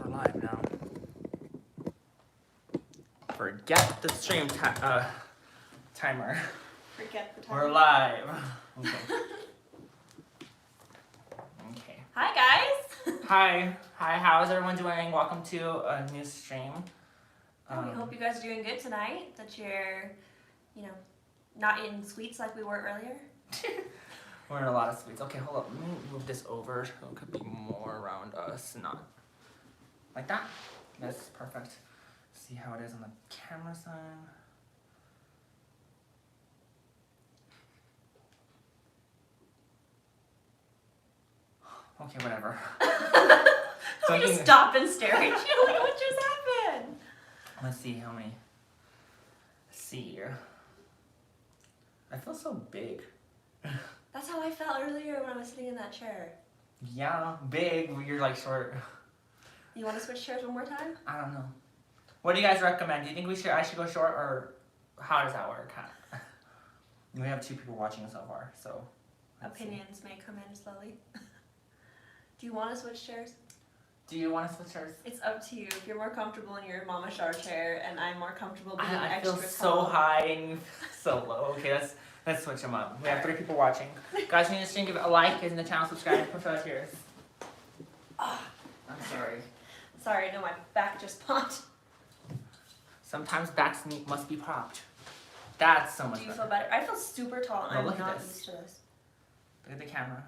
live now. Forget the stream timer. Forget the timer. We're live. Okay. Okay. Hi guys. Hi. How is everyone doing? Welcome to a new stream. We hope you guys are doing good tonight. That you're, not eating sweets like we were earlier. We're in a lot of sweets. Okay, hold up. Let me move this over so it could be more around us, not like that. That's perfect. See how it is on the camera side. Okay, whatever. We just stop and stare at you like, what just happened? Let's see how many. Let's see here. I feel so big. That's how I felt earlier when I was sitting in that chair. Yeah, big. You're like short. You want to switch chairs one more time? I don't know. What do you guys recommend? Do you think I should go short, or how does that work? We have 2 people watching so far, so. Opinions may come in slowly. Do you want to switch chairs? Do you want to switch chairs? It's up to you. If you're more comfortable in your Mama Shar chair, and I'm more comfortable being I extra feel so tall. high and you feel so low. Okay, let's switch them up. We have 3 people watching. Guys, when you stream, give it a like, and the channel, subscribe, push out cheers. I'm sorry. Sorry, no, my back just popped. Sometimes backs must be propped. That's so much Do you better. feel better? I feel super tall, and No, I'm look at not this. used to this. Look at the camera.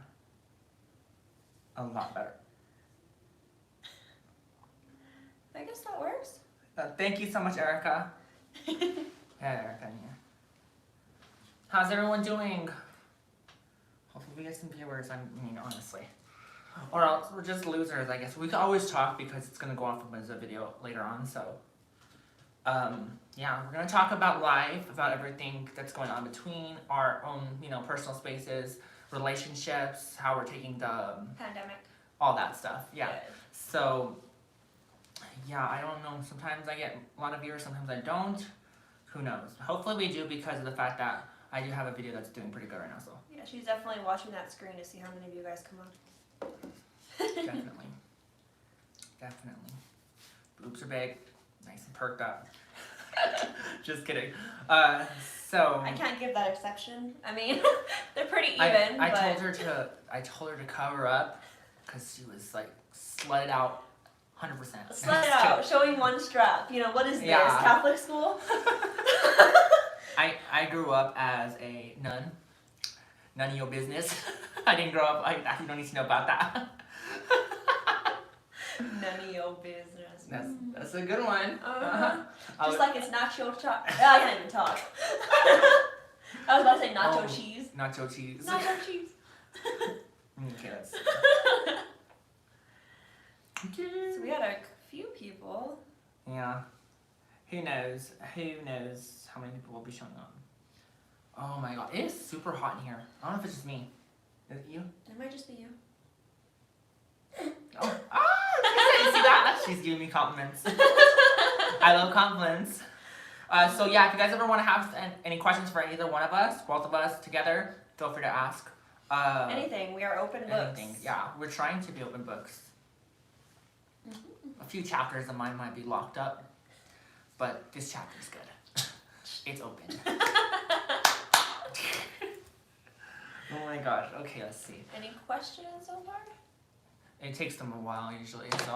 A lot better. I guess that works. Thank you so much, Erica. Yeah, Erica. Yeah. How's everyone doing? Hopefully we get some viewers, honestly. Or else we're just losers, I guess. We can always talk because it's going to go off as a video later on, so. Yeah, we're going to talk about life, about everything that's going on between our own, personal spaces, relationships, how we're taking the... Pandemic. all that stuff, yeah. Good. So, yeah, I don't know. Sometimes I get a lot of viewers, sometimes I don't. Who knows? Hopefully we do, because of the fact that I do have a video that's doing pretty good right now, so. Yeah, she's definitely watching that screen to see how many of you guys come on. Definitely. Definitely. Boobs are big, nice and perked up. Just kidding. So. I can't give that exception. I mean, they're pretty even. I but... told her to cover up, because she was like slutted out 100%. Slut it out, showing one strap. What is this, Yeah. Catholic school? I grew up as a nun. None of your business. I didn't grow up like that. You don't need to know about that. None of your business. That's a good one. Just like it's nacho talk. I can't even talk. I was about to say nacho cheese. Nacho cheese. Nacho cheese. Okay, let's see. So we had a few people. Yeah. Who knows? Who knows how many people will be showing up? Oh my god. It is super hot in here. I don't know if it's just me. Is it you? It might just be you. Oh. You see that? She's giving me compliments. I love compliments. So yeah, if you guys ever want to have any questions for either one of us, both of us together, feel free to ask. Anything. We are open books. Anything. Yeah, we're trying to be open books. A few chapters of mine might be locked up, but this chapter is good. It's open. Oh my gosh. Okay, let's see. Any questions so far? It takes them a while usually, so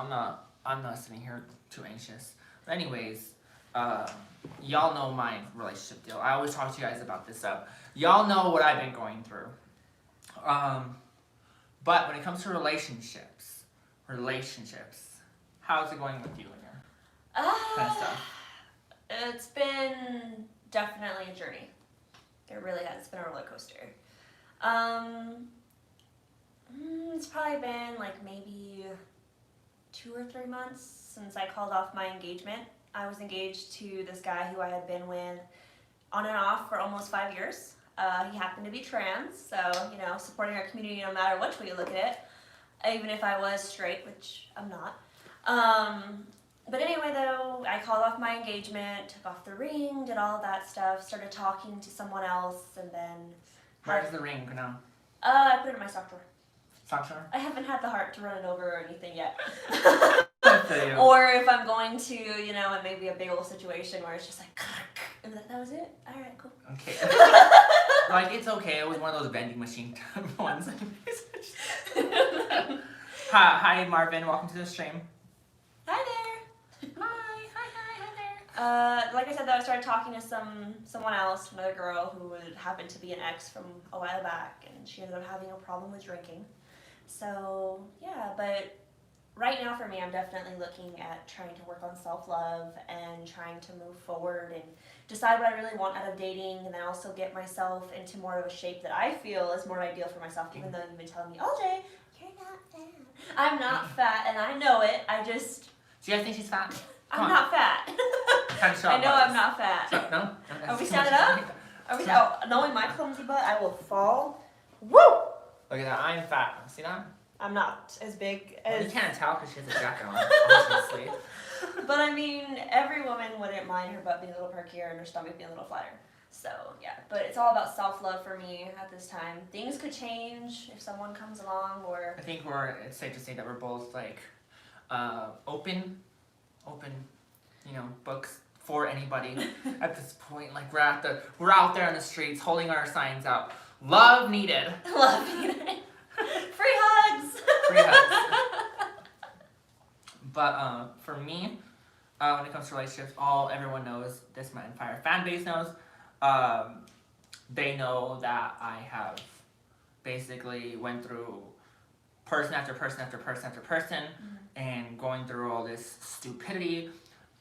I'm not sitting here too anxious. But anyways, y'all know my relationship deal. I always talk to you guys about this stuff. Y'all know what I've been going through. But when it comes to relationships, how's it going with you and your kind of stuff? It's been definitely a journey. It really has. It's been a roller coaster. It's probably been like maybe 2 or 3 months since I called off my engagement. I was engaged to this guy who I had been with on and off for almost 5 years. He happened to be trans, so, supporting our community no matter which way you look at it, even if I was straight, which I'm not. But anyway, though, I called off my engagement, took off the ring, did all of that stuff, started talking to someone else, and then... Where's the ring now? I put it in my sock drawer. Sock drawer? I haven't had the heart to run it over or anything yet. I tell you. Or if I'm going to, you know, it may be a big old situation where it's just like, and that was it? Alright, cool. Okay. Like, it's okay. It was one of those vending machine ones. Hi, Marvin. Welcome to the stream. Hi there. Hi there. Like I said, though, I started talking to someone else, another girl who would happen to be an ex from a while back, and she ended up having a problem with drinking. So, yeah, but right now for me, I'm definitely looking at trying to work on self-love and trying to move forward and decide what I really want out of dating, and then also get myself into more of a shape that I feel is more ideal for myself, even though you've been telling me, oh, Jay, you're not fat. I'm not fat, and I know it. I just... Do you guys think she's fat? I'm not fat. I know I'm not fat. So, no? Are we standing up? Are we? Oh, knowing my clumsy butt, I will fall. Woo! Look at that. I'm fat. See that? I'm not as big Well, as... you can't tell because she has a jacket on. Obviously. But I mean, every woman wouldn't mind her butt being a little perkier and her stomach being a little flatter. So, yeah. But it's all about self-love for me at this time. Things could change if someone comes along or... I think it's safe to say that we're both, like, open, you know, books for anybody at this point. Like, we're out there on the streets holding our signs out. Love needed. Love needed. Free hugs. Free hugs. But for me, when it comes to relationships, everyone knows, my entire fan base knows, they know that I have basically went through person after person after person after person, and going through all this stupidity,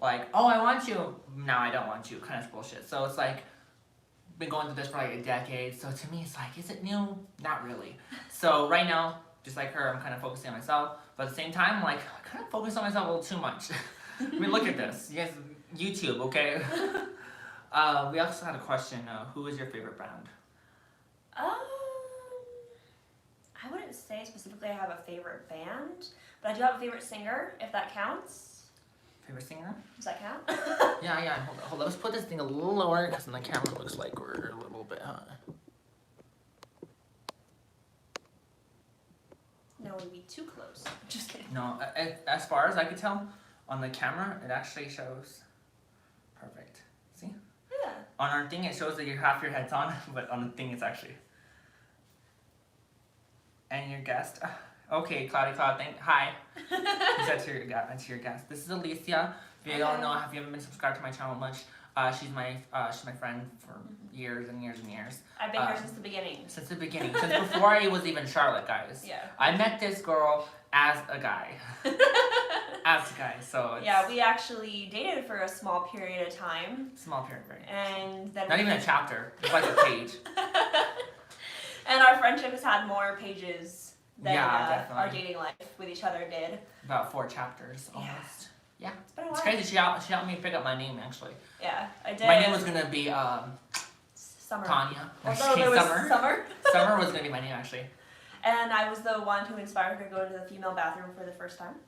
like, oh, I want you, now I don't want you, kind of bullshit. So it's like, been going through this for like a decade, so to me it's like, is it new? Not really. So right now, just like her, I'm kind of focusing on myself, but at the same time, like, I kind of focus on myself a little too much. I mean, look at this. You guys, YouTube, okay? We also had a question, who is your favorite band? I wouldn't say specifically I have a favorite band, but I do have a favorite singer, if that counts. Favorite singer? Does that count? Yeah, hold on. Let's put this thing a little lower, because then the camera looks like we're a little bit high. No, it'd be too close. Just kidding. No, as far as I could tell, on the camera, it actually shows perfect. See? Yeah. On our thing, it shows that half your head's on, but on the thing, it's actually... And your guest. Okay, Cloudy Cloud, hi. That's your guest. This is Alicia. If you don't know, if you haven't been subscribed to my channel much, she's my friend for years and years and years. I've been here since the beginning. Since the beginning. Since before I was even Charlotte, guys. Yeah. I met this girl as a guy. So it's... Yeah, we actually dated for a small period of time. Small period, right? And then... Not even a chapter. It's like a page. And our friendship has had more pages than definitely. our dating life with each other did. About 4 chapters, almost. Yeah. It's been a It's while. crazy. She helped me pick up my name, actually. Yeah, I did. My name was gonna be Summer. Tanya. Although there was Summer. Summer was gonna be my name, actually. And I was the one who inspired her to go to the female bathroom for the first time.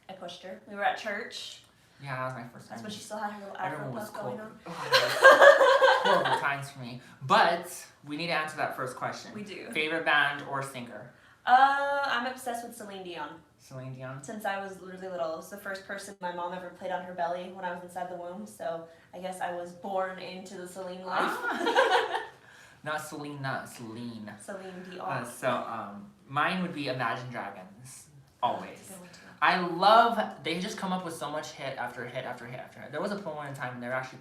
I pushed her. We were at church. Yeah, that was my first time. That's when she still had her little afro Everyone was puff going cool. on. Horrible times for me. But we need to answer that first question. We do. Favorite band or singer? I'm obsessed with Celine Dion. Celine Dion. Since I was really little, it was the first person my mom ever played on her belly when I was inside the womb. So I guess I was born into the Celine life. Not Selena, Celine. Celine Dion. Mine would be Imagine Dragons. Always. That's a good one too. I love, they just come up with so much hit after hit after hit after hit. There was a point in time when they were actually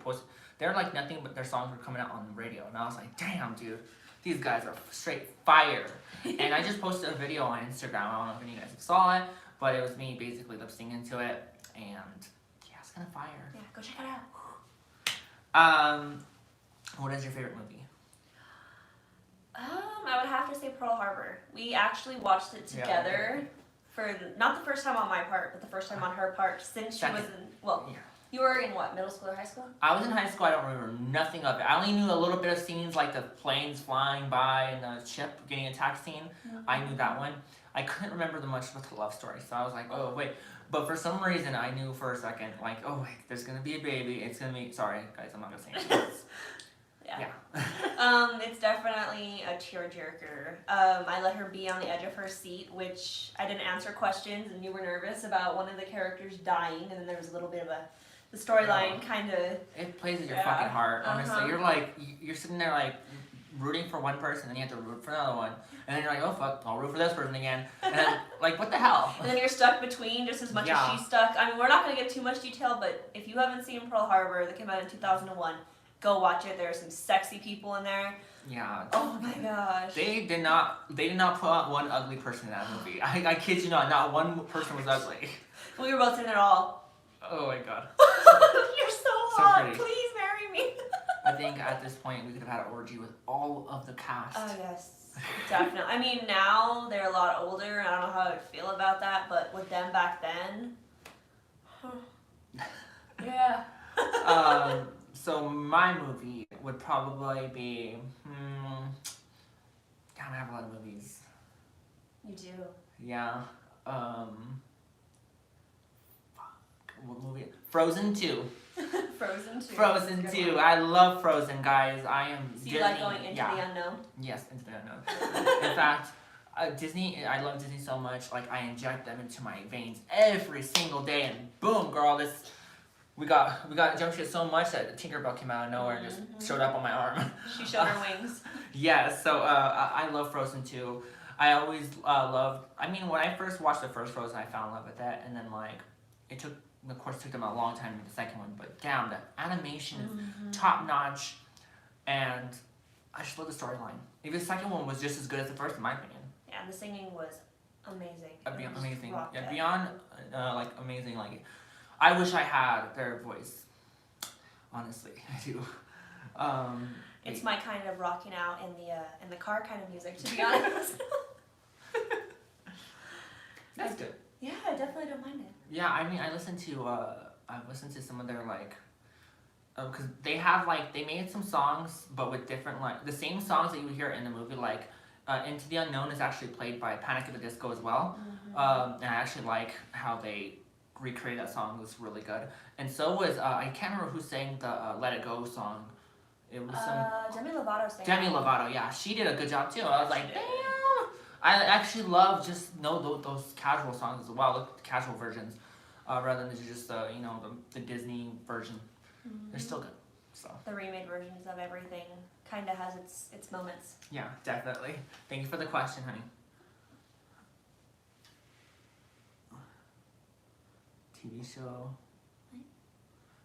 they're like nothing but their songs were coming out on the radio. And I was like, damn, dude, these guys are straight fire. And I just posted a video on Instagram. I don't know if any of you guys saw it, but it was me basically lip singing to it. And yeah, it's kind of fire. Yeah, go check it out. What is your favorite movie? I would have to say Pearl Harbor. We actually watched it together for not the first time on my part, but the first time on her part since she was in, you were in what, middle school or high school? I was in high school. I don't remember nothing of it. I only knew a little bit of scenes like the planes flying by and the ship getting attacked scene. I knew that one. I couldn't remember much about the love story, so I was like, oh, wait. But for some reason, I knew for a second, like, oh, wait, there's going to be a baby. It's going to be, sorry, guys, I'm not going to say anything. yeah. Yeah. It's definitely a tearjerker. I let her be on the edge of her seat, which I didn't answer questions, and you were nervous about one of the characters dying, and then there was a little bit of the storyline kind of. It plays with your fucking heart, honestly. You're like, you're sitting there like rooting for one person, and you have to root for another one, and then you're like, oh fuck, I'll root for this person again, and then, like, what the hell? And then you're stuck between just as much as she's stuck. I mean, we're not going to give too much detail, but if you haven't seen Pearl Harbor, that came out in 2001, go watch it. There are some sexy people in there. Yeah. Oh my gosh. They did not put out one ugly person in that movie. I kid you not one person was ugly. We were both in there all. Oh my god. You're so hot. Pretty. Please marry me. I think at this point we could have had an orgy with all of the cast. Oh yes, definitely. I mean, now they're a lot older, and I don't know how I would feel about that, but with them back then, yeah. So my movie would probably be, God, I have a lot of movies. You do. Yeah. What movie? Frozen 2. Frozen 2. Frozen 2. I love Frozen, guys. I am So Disney. you like going into the unknown? Yes, into the unknown. In fact, Disney, I love Disney so much, like, I inject them into my veins every single day, and boom, girl, we got jump shit so much that Tinkerbell came out of nowhere and just showed up on my arm. She showed her wings. Yes, so I love Frozen 2. I always loved, I mean, when I first watched the first Frozen, I fell in love with it, and then, like, of course, it took them a long time to make the second one, but damn, the animation is top notch, and I just love the storyline. Maybe the second one was just as good as the first, in my opinion. Yeah, the singing was amazing. Beyond amazing. Yeah, beyond like amazing. Like, I wish I had their voice. Honestly, I do. It's my kind of rocking out in the car kind of music, to be honest. That's good. Yeah, I definitely don't mind it. Yeah, I mean, I listened to some of their, like, because they have, like, they made some songs, but with different, like, the same songs that you would hear in the movie, like, Into the Unknown is actually played by Panic at the Disco as well, and I actually like how they recreated that song. It was really good, and so was, I can't remember who sang the Let It Go song. It was Demi Lovato sang Demi Lovato, yeah, she did a good job too. I was like, damn. I actually love just those casual songs as well, the casual versions, rather than just the Disney version. They're still good. So the remade versions of everything kind of has its moments. Yeah, definitely. Thank you for the question, honey. TV show.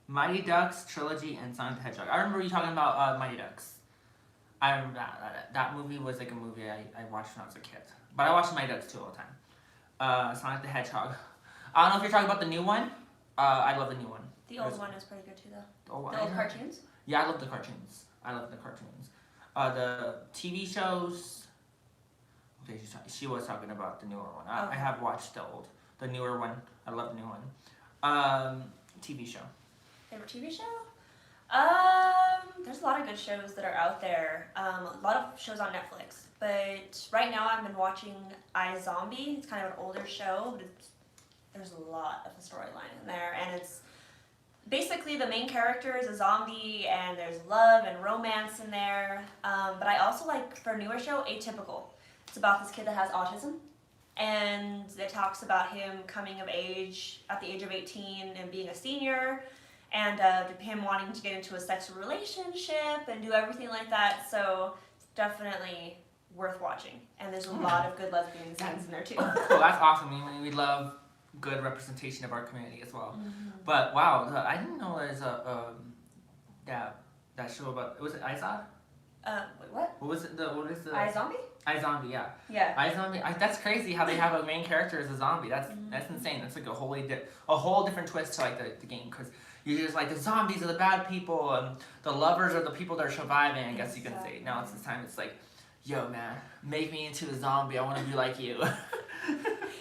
Mighty Ducks trilogy and Sonic the Hedgehog. I remember you talking about Mighty Ducks. I remember that movie was like a movie I watched when I was a kid. But I watched Mighty Ducks 2 all the time. Sonic the Hedgehog. I don't know if you're talking about the new one. I love the new one. The old one is pretty good too, though. The old cartoons? Yeah, I love the cartoons. The TV shows. Okay, she was talking about the newer one. I have watched the newer one. I love the new one. TV show. Favorite TV show? There's a lot of good shows that are out there. A lot of shows on Netflix. But right now I've been watching iZombie. It's kind of an older show, but there's a lot of the storyline in there. And it's basically the main character is a zombie, and there's love and romance in there. But I also like, for a newer show, Atypical. It's about this kid that has autism. And it talks about him coming of age at the age of 18 and being a senior. And him wanting to get into a sexual relationship and do everything like that. So it's definitely worth watching. And there's a lot of good lesbian scenes in there too. Cool, that's awesome. I mean, we love good representation of our community as well. But wow, I didn't know there's that show about, was it iZod? Wait, what? What is the iZombie? iZombie, yeah. Yeah. iZombie. That's crazy how they have a main character as a zombie. That's insane. That's like a whole different twist to like the game, because you're just like, the zombies are the bad people and the lovers are the people that are surviving, I guess you can say. Now it's this time it's like, yo man, make me into a zombie. I want to be like you.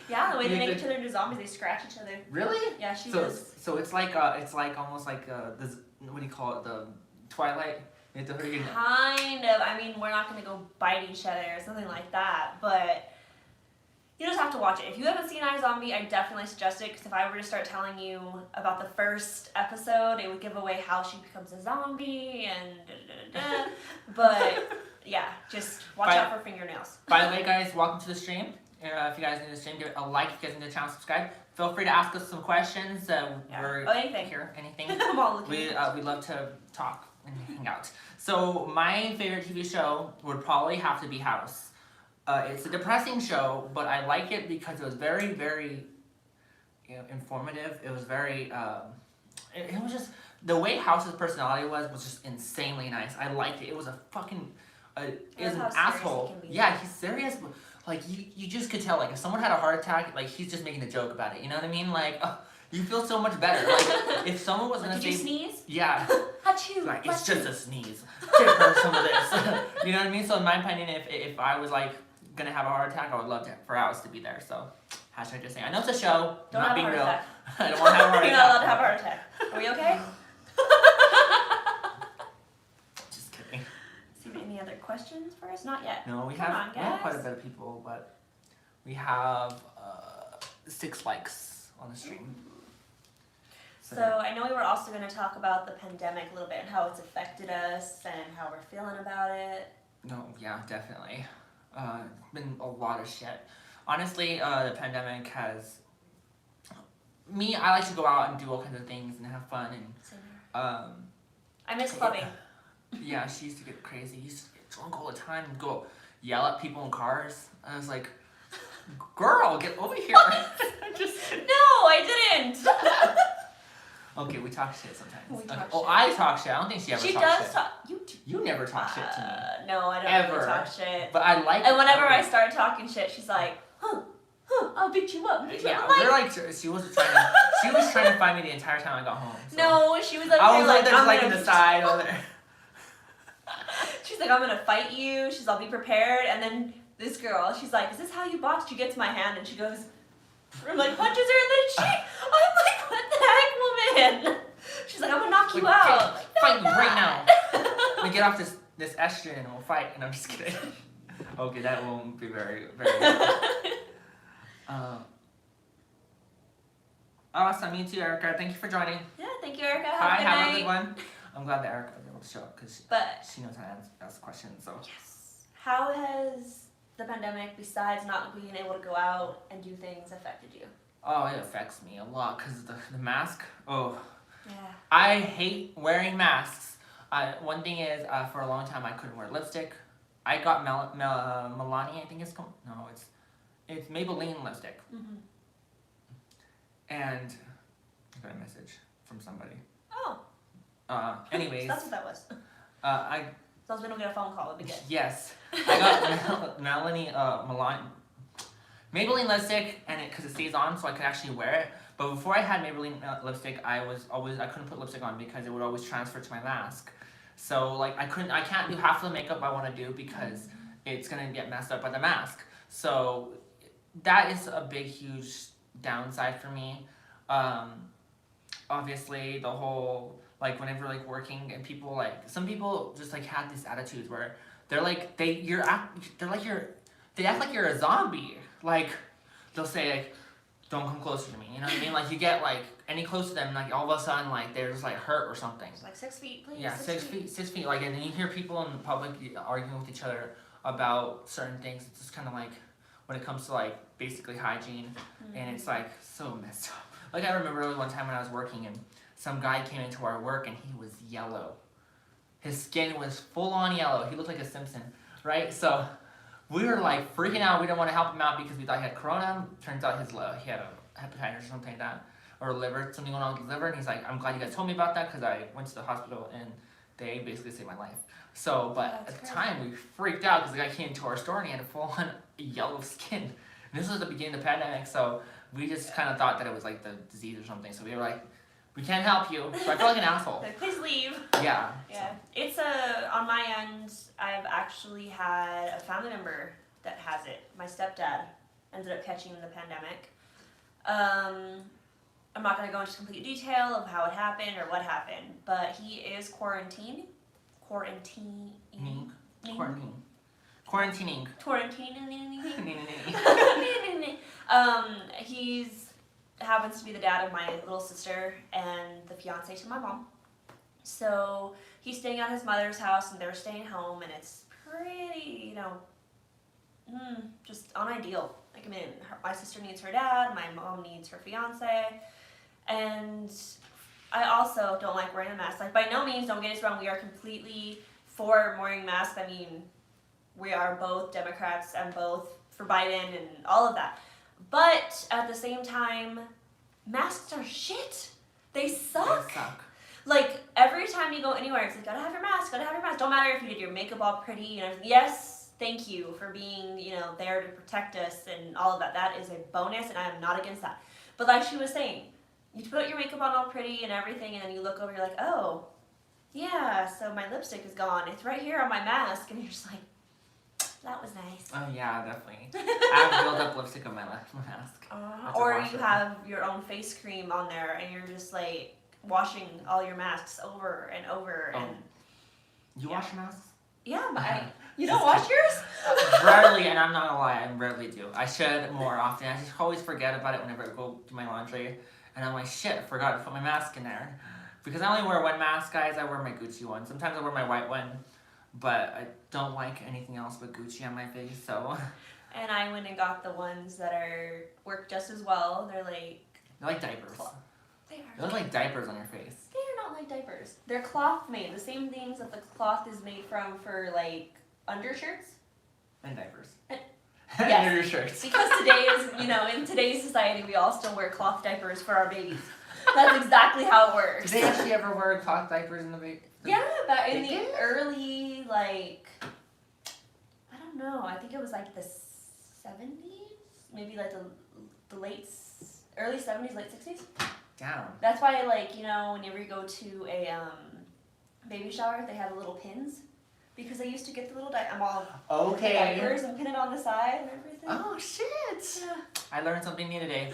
Yeah, the way they make each other into zombies, they scratch each other. Really? Yeah, she was. So it's like almost like this, what do you call it? The Twilight. Kind of. I mean, we're not gonna go bite each other or something like that, but You just have to watch it. If you haven't seen iZombie, I definitely suggest it, because if I were to start telling you about the first episode, it would give away how she becomes a zombie and da-da-da-da. But yeah, just watch out for fingernails. By the way, guys, welcome to the stream. If you guys need the stream, give it a like. If you guys need the channel, subscribe. Feel free to ask us some questions. We're anything. here. Anything. I'm all looking. We love to talk and hang out. So my favorite TV show would probably have to be House. It's a depressing show, but I like it because it was very, very, informative. It was very, it was just, the way House's personality was just insanely nice. I liked it. It was a fucking, it was an asshole. Yeah, he's serious. But, like, you just could tell, like, if someone had a heart attack, like, he's just making a joke about it. You know what I mean? Like, you feel so much better. Like, if someone was gonna Did say, you sneeze? Yeah. Achoo. Like, it's just a sneeze. Give her some of this. You know what I mean? So in my opinion, if I was like gonna have a heart attack, I would love for Alice to be there. So hashtag just saying. I know it's a show. Don't not have being a heart real. attack. I don't want to have a heart attack. You're not allowed to have a heart attack. Are we okay? Just kidding. See any other questions for us? Not yet. No, we Come have on, quite a guys. bit of people, but we have 6 likes on the stream. So I know we were also going to talk about the pandemic a little bit and how it's affected us and how we're feeling about it. No, yeah, definitely. It's been a lot of shit. Honestly, the pandemic has I like to go out and do all kinds of things and have fun and Same here. um I miss clubbing. yeah, she used to get crazy. She used to get drunk all the time and go yell at people in cars. I was like, girl, get over here. No, I didn't. Okay, we talk shit sometimes. We talk Oh, shit. I talk shit. I don't think she ever She talks does shit. talk. You never talk shit to me. No, I don't Ever. really talk shit. But I like And whenever I start talking shit, she's like, I'll beat you up. Yeah, I'm like, we're like, she was trying to find me the entire time I got home. So. no, she was up I here was like, there's I'm like gonna in the side over there. She's like, I'm gonna fight you. She's, I'll be prepared. And then this girl, she's like, is this how you box? She gets my hand and she goes, I'm like, punches her in the cheek. I'm like, what the heck, woman? She's like, I'm gonna knock you Like, out. Like, fight me right now. We get off this estrogen and we'll fight. And I'm just kidding. Okay, that won't be very, very. Awesome, you too, Erica. Thank you for joining. Yeah, thank you, Erica. Hi, Have a good have night. a good one. I'm glad that Erica was able to show up because But she knows how to ask questions. So. yes, how has the pandemic, besides not being able to go out and do things, affected you? Oh, it affects me a lot because the mask. Oh. Yeah. I hate wearing masks. One thing is, for a long time I couldn't wear lipstick. I got Melania, I think it's called. No, it's Maybelline lipstick. Mm-hmm. And I got a message from somebody. Oh. Anyways. So that's what that was. I As long as we don't get a phone call, it'd be good. yes, I got Maybelline lipstick, and because it stays on, so I could actually wear it. But before I had Maybelline lipstick, I couldn't put lipstick on because it would always transfer to my mask. So like I can't do half the makeup I want to do because it's gonna get messed up by the mask. So that is a big, huge downside for me. Obviously the whole like whenever like working and people like some people just like have these attitudes where they act like you're a zombie. Like they'll say like, don't come closer to me. You know what I mean? Like you get like any close to them, like all of a sudden like they're just like hurt or something. It's like 6 feet, please. Yeah, 6 feet. Like, and then you hear people in public arguing with each other about certain things. It's just kind of like when it comes to like basically hygiene, and it's like so messed up. Like I remember one time when I was working and some guy came into our work and he was yellow. His skin was full on yellow. He looked like a Simpson, right? So we were like freaking out. We didn't want to help him out because we thought he had corona. Turns out he had a hepatitis or something like that, or liver, something going on with his liver. And he's like, I'm glad you guys told me about that because I went to the hospital and they basically saved my life. So, but at the time we freaked out because the guy came to our store and he had a full on yellow skin. And this was the beginning of the pandemic, so we just kind of thought that it was like the disease or something. So we were like, we can't help you. So I felt like an asshole. Like, please leave. Yeah. Yeah. It's on my end, I've actually had a family member that has it. My stepdad ended up catching the pandemic. I'm not going to go into complete detail of how it happened or what happened, but he is quarantining. Quarantining. Quarantining. He's happens to be the dad of my little sister and the fiance to my mom. So he's staying at his mother's house and they're staying home, and it's pretty, just unideal. Like, I mean, my sister needs her dad, my mom needs her fiance, and I also don't like wearing a mask. Like, by no means, don't get us wrong, we are completely for wearing masks. I mean, we are both Democrats and both for Biden and all of that. But at the same time, masks are shit. They suck. They suck. Like, every time you go anywhere, it's like, gotta have your mask, gotta have your mask. Don't matter if you did your makeup all pretty, Yes, thank you for being, there to protect us and all of that. That is a bonus, and I am not against that. But like she was saying, you put your makeup on all pretty and everything, and then you look over, you're like, oh, yeah, so my lipstick is gone. It's right here on my mask. And you're just like, that was nice. Oh yeah, definitely. I have built up lipstick on my mask. Or you have your own face cream on there, and you're just like washing all your masks over and over. Oh. And You wash your masks? yeah, but you don't wash yours? Rarely, and I'm not gonna lie, I rarely do. I should more often. I just always forget about it whenever I go do my laundry. And I'm like, shit, I forgot to put my mask in there. Because I only wear one mask, guys. I wear my Gucci one. Sometimes I wear my white one. But I don't like anything else but Gucci on my face, so. And I went and got the ones that work just as well. They're like diapers. They They are. look like diapers on your face. They are not like diapers. They're cloth made. The same things that the cloth is made from for like undershirts. And diapers. Yes. And your shirts. Because today is, in today's society, we all still wear cloth diapers for our babies. That's exactly how it works. Did they actually ever wear cloth diapers in the baby? Yeah, but in They the did? early, I don't know, I think it was like the 70s? Maybe like the early 70s, late 60s? Down. That's why, whenever you go to a baby shower, they have the little pins. Because they used to get the little Okay. diapers and pin it on the side and everything. Oh, shit. Yeah. I learned something new today.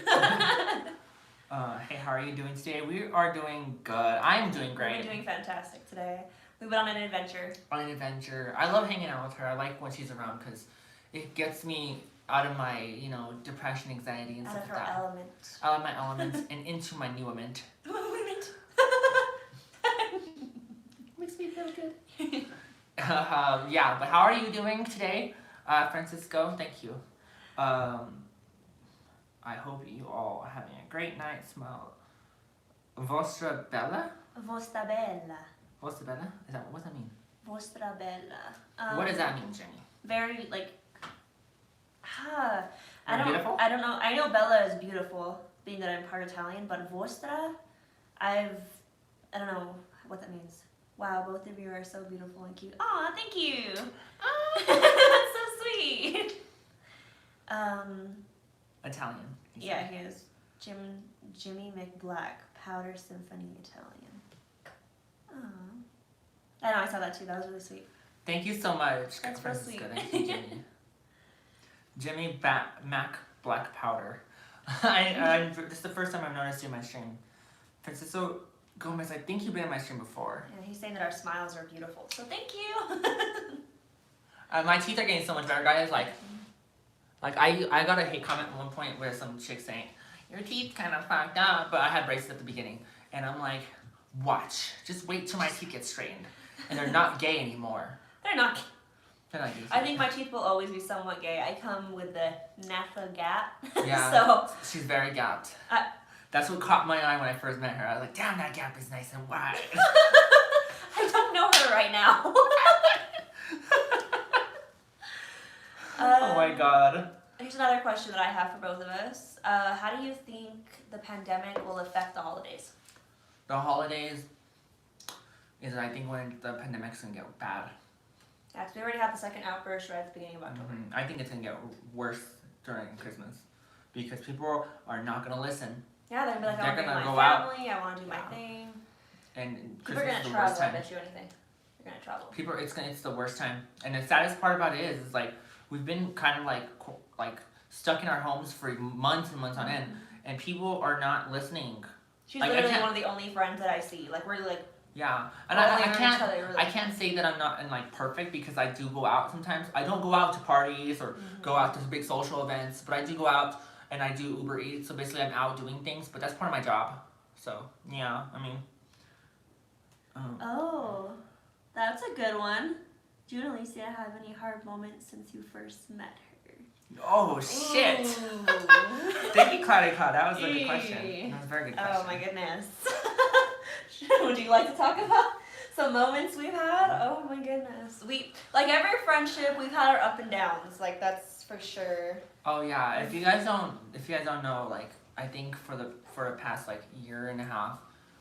Hey, how are you doing today? We are doing good. I'm doing great. We're doing fantastic today. We went on an adventure. On an adventure. I love hanging out with her. I like when she's around because it gets me out of my, depression, anxiety, and Out stuff of like her that. element. Out of my element and into my new element. Makes me feel good. Yeah, but how are you doing today, Francisco? Thank you. I hope you all are having a great night. Smile. Vostra bella? Vostra bella. Vostra bella? What does that mean? Vostra bella. What does that mean, Jenny? Very, Beautiful? I don't know. I know Bella is beautiful, being that I'm part Italian, but Vostra, I don't know what that means. Wow, both of you are so beautiful and cute. Aw, thank you. That's so sweet. Italian. Yeah, he is. Jimmy McBlack, Powder Symphony Italian. Aw. I know, I saw that too. That was really sweet. Thank you so much, That's so Francisco. sweet. Thank you, Jimmy. Jimmy Mac Black Powder. This is the first time I've noticed you in my stream. Francisco Gomez, I think you've been in my stream before. Yeah, he's saying that our smiles are beautiful. So thank you. My teeth are getting so much better, guys. I got a hate comment at one point where some chick saying, your teeth kind of fucked up, but I had braces at the beginning. And I'm like, watch. Just wait till my teeth get straightened. And they're not gay anymore. They're not. They're not gay. I think my teeth will always be somewhat gay. I come with the natural gap. Yeah. So She's very gapped. That's what caught my eye when I first met her. I was like, damn, that gap is nice and wide. I don't know her right now. Oh my god. Here's another question that I have for both of us. How do you think the pandemic will affect the holidays? The holidays is, I think, when the pandemic's gonna get bad. Yeah, 'cause we already had the second outburst right at the beginning of October. I think it's gonna get worse during Christmas because people are not gonna listen. Yeah, they're gonna be like, I They're want to be gonna with go my out. family, I want to do my Yeah. thing. And People are Christmas gonna is the travel, worst I time. bet you anything. They're gonna travel. People, it's the worst time. And the saddest part about it is like we've been kind of like stuck in our homes for months and months on end, and people are not listening. She's Like, I literally can't- one of the only friends that I see. Like, we're like, Yeah, and only I around each can't. other, really. I can't say that I'm not perfect because I do go out sometimes. I don't go out to parties or go out to big social events, but I do go out and I do Uber Eats. So basically, I'm out doing things, but that's part of my job. So yeah, I mean. Oh, that's a good one. Do you and Alicia have any hard moments since you first met her? Oh shit! Thank you, Cloudy Cloud. That was a good question. That was a very good question. Oh my goodness. Would you like to talk about some moments we've had? Oh my goodness. We like every friendship we've had our up and downs. Like that's for sure. Oh yeah. If you guys don't know, like I think for the past like year and a half,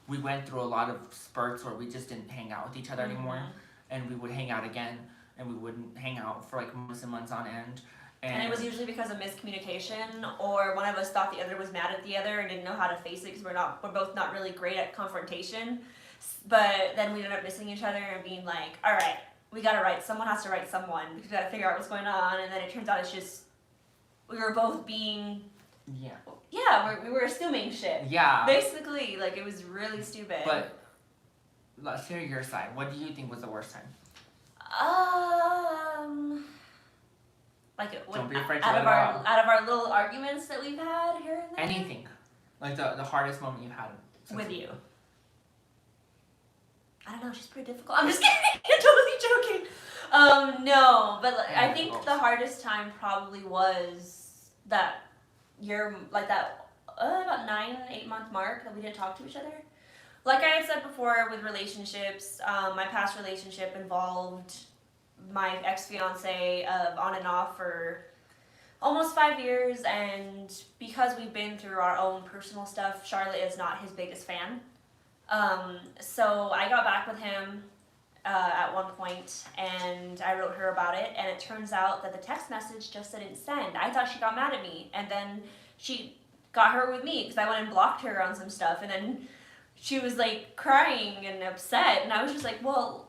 we went through a lot of spurts where we just didn't hang out with each other anymore, and we would hang out again, and we wouldn't hang out for like months and months on end. And it was usually because of miscommunication, or one of us thought the other was mad at the other and didn't know how to face it because we're both not really great at confrontation. But then we ended up missing each other and being like, all right, we gotta write. Someone has to write someone because we gotta figure out what's going on. And then it turns out it's just we were both being we were assuming shit. Yeah. Basically, like it was really stupid. But let's hear your side. What do you think was the worst time? Like don't be afraid to out let of it our out. out of our little arguments that we've had here and there. Anything, like the hardest moment you've had with you. I don't know. She's pretty difficult. I'm just kidding. I'm totally joking. No, but like, I think the hardest time probably was that year, like that about 9-8 month mark that we didn't talk to each other. Like I had said before, with relationships, my past relationship involved my ex-fiance on and off for almost 5 years, and because we've been through our own personal stuff, Charlotte is not his biggest fan. So I got back with him at one point, and I wrote her about it, and it turns out that the text message just didn't send. I thought she got mad at me, and then she got her with me because I went and blocked her on some stuff, and then she was like crying and upset, and I was just like, well,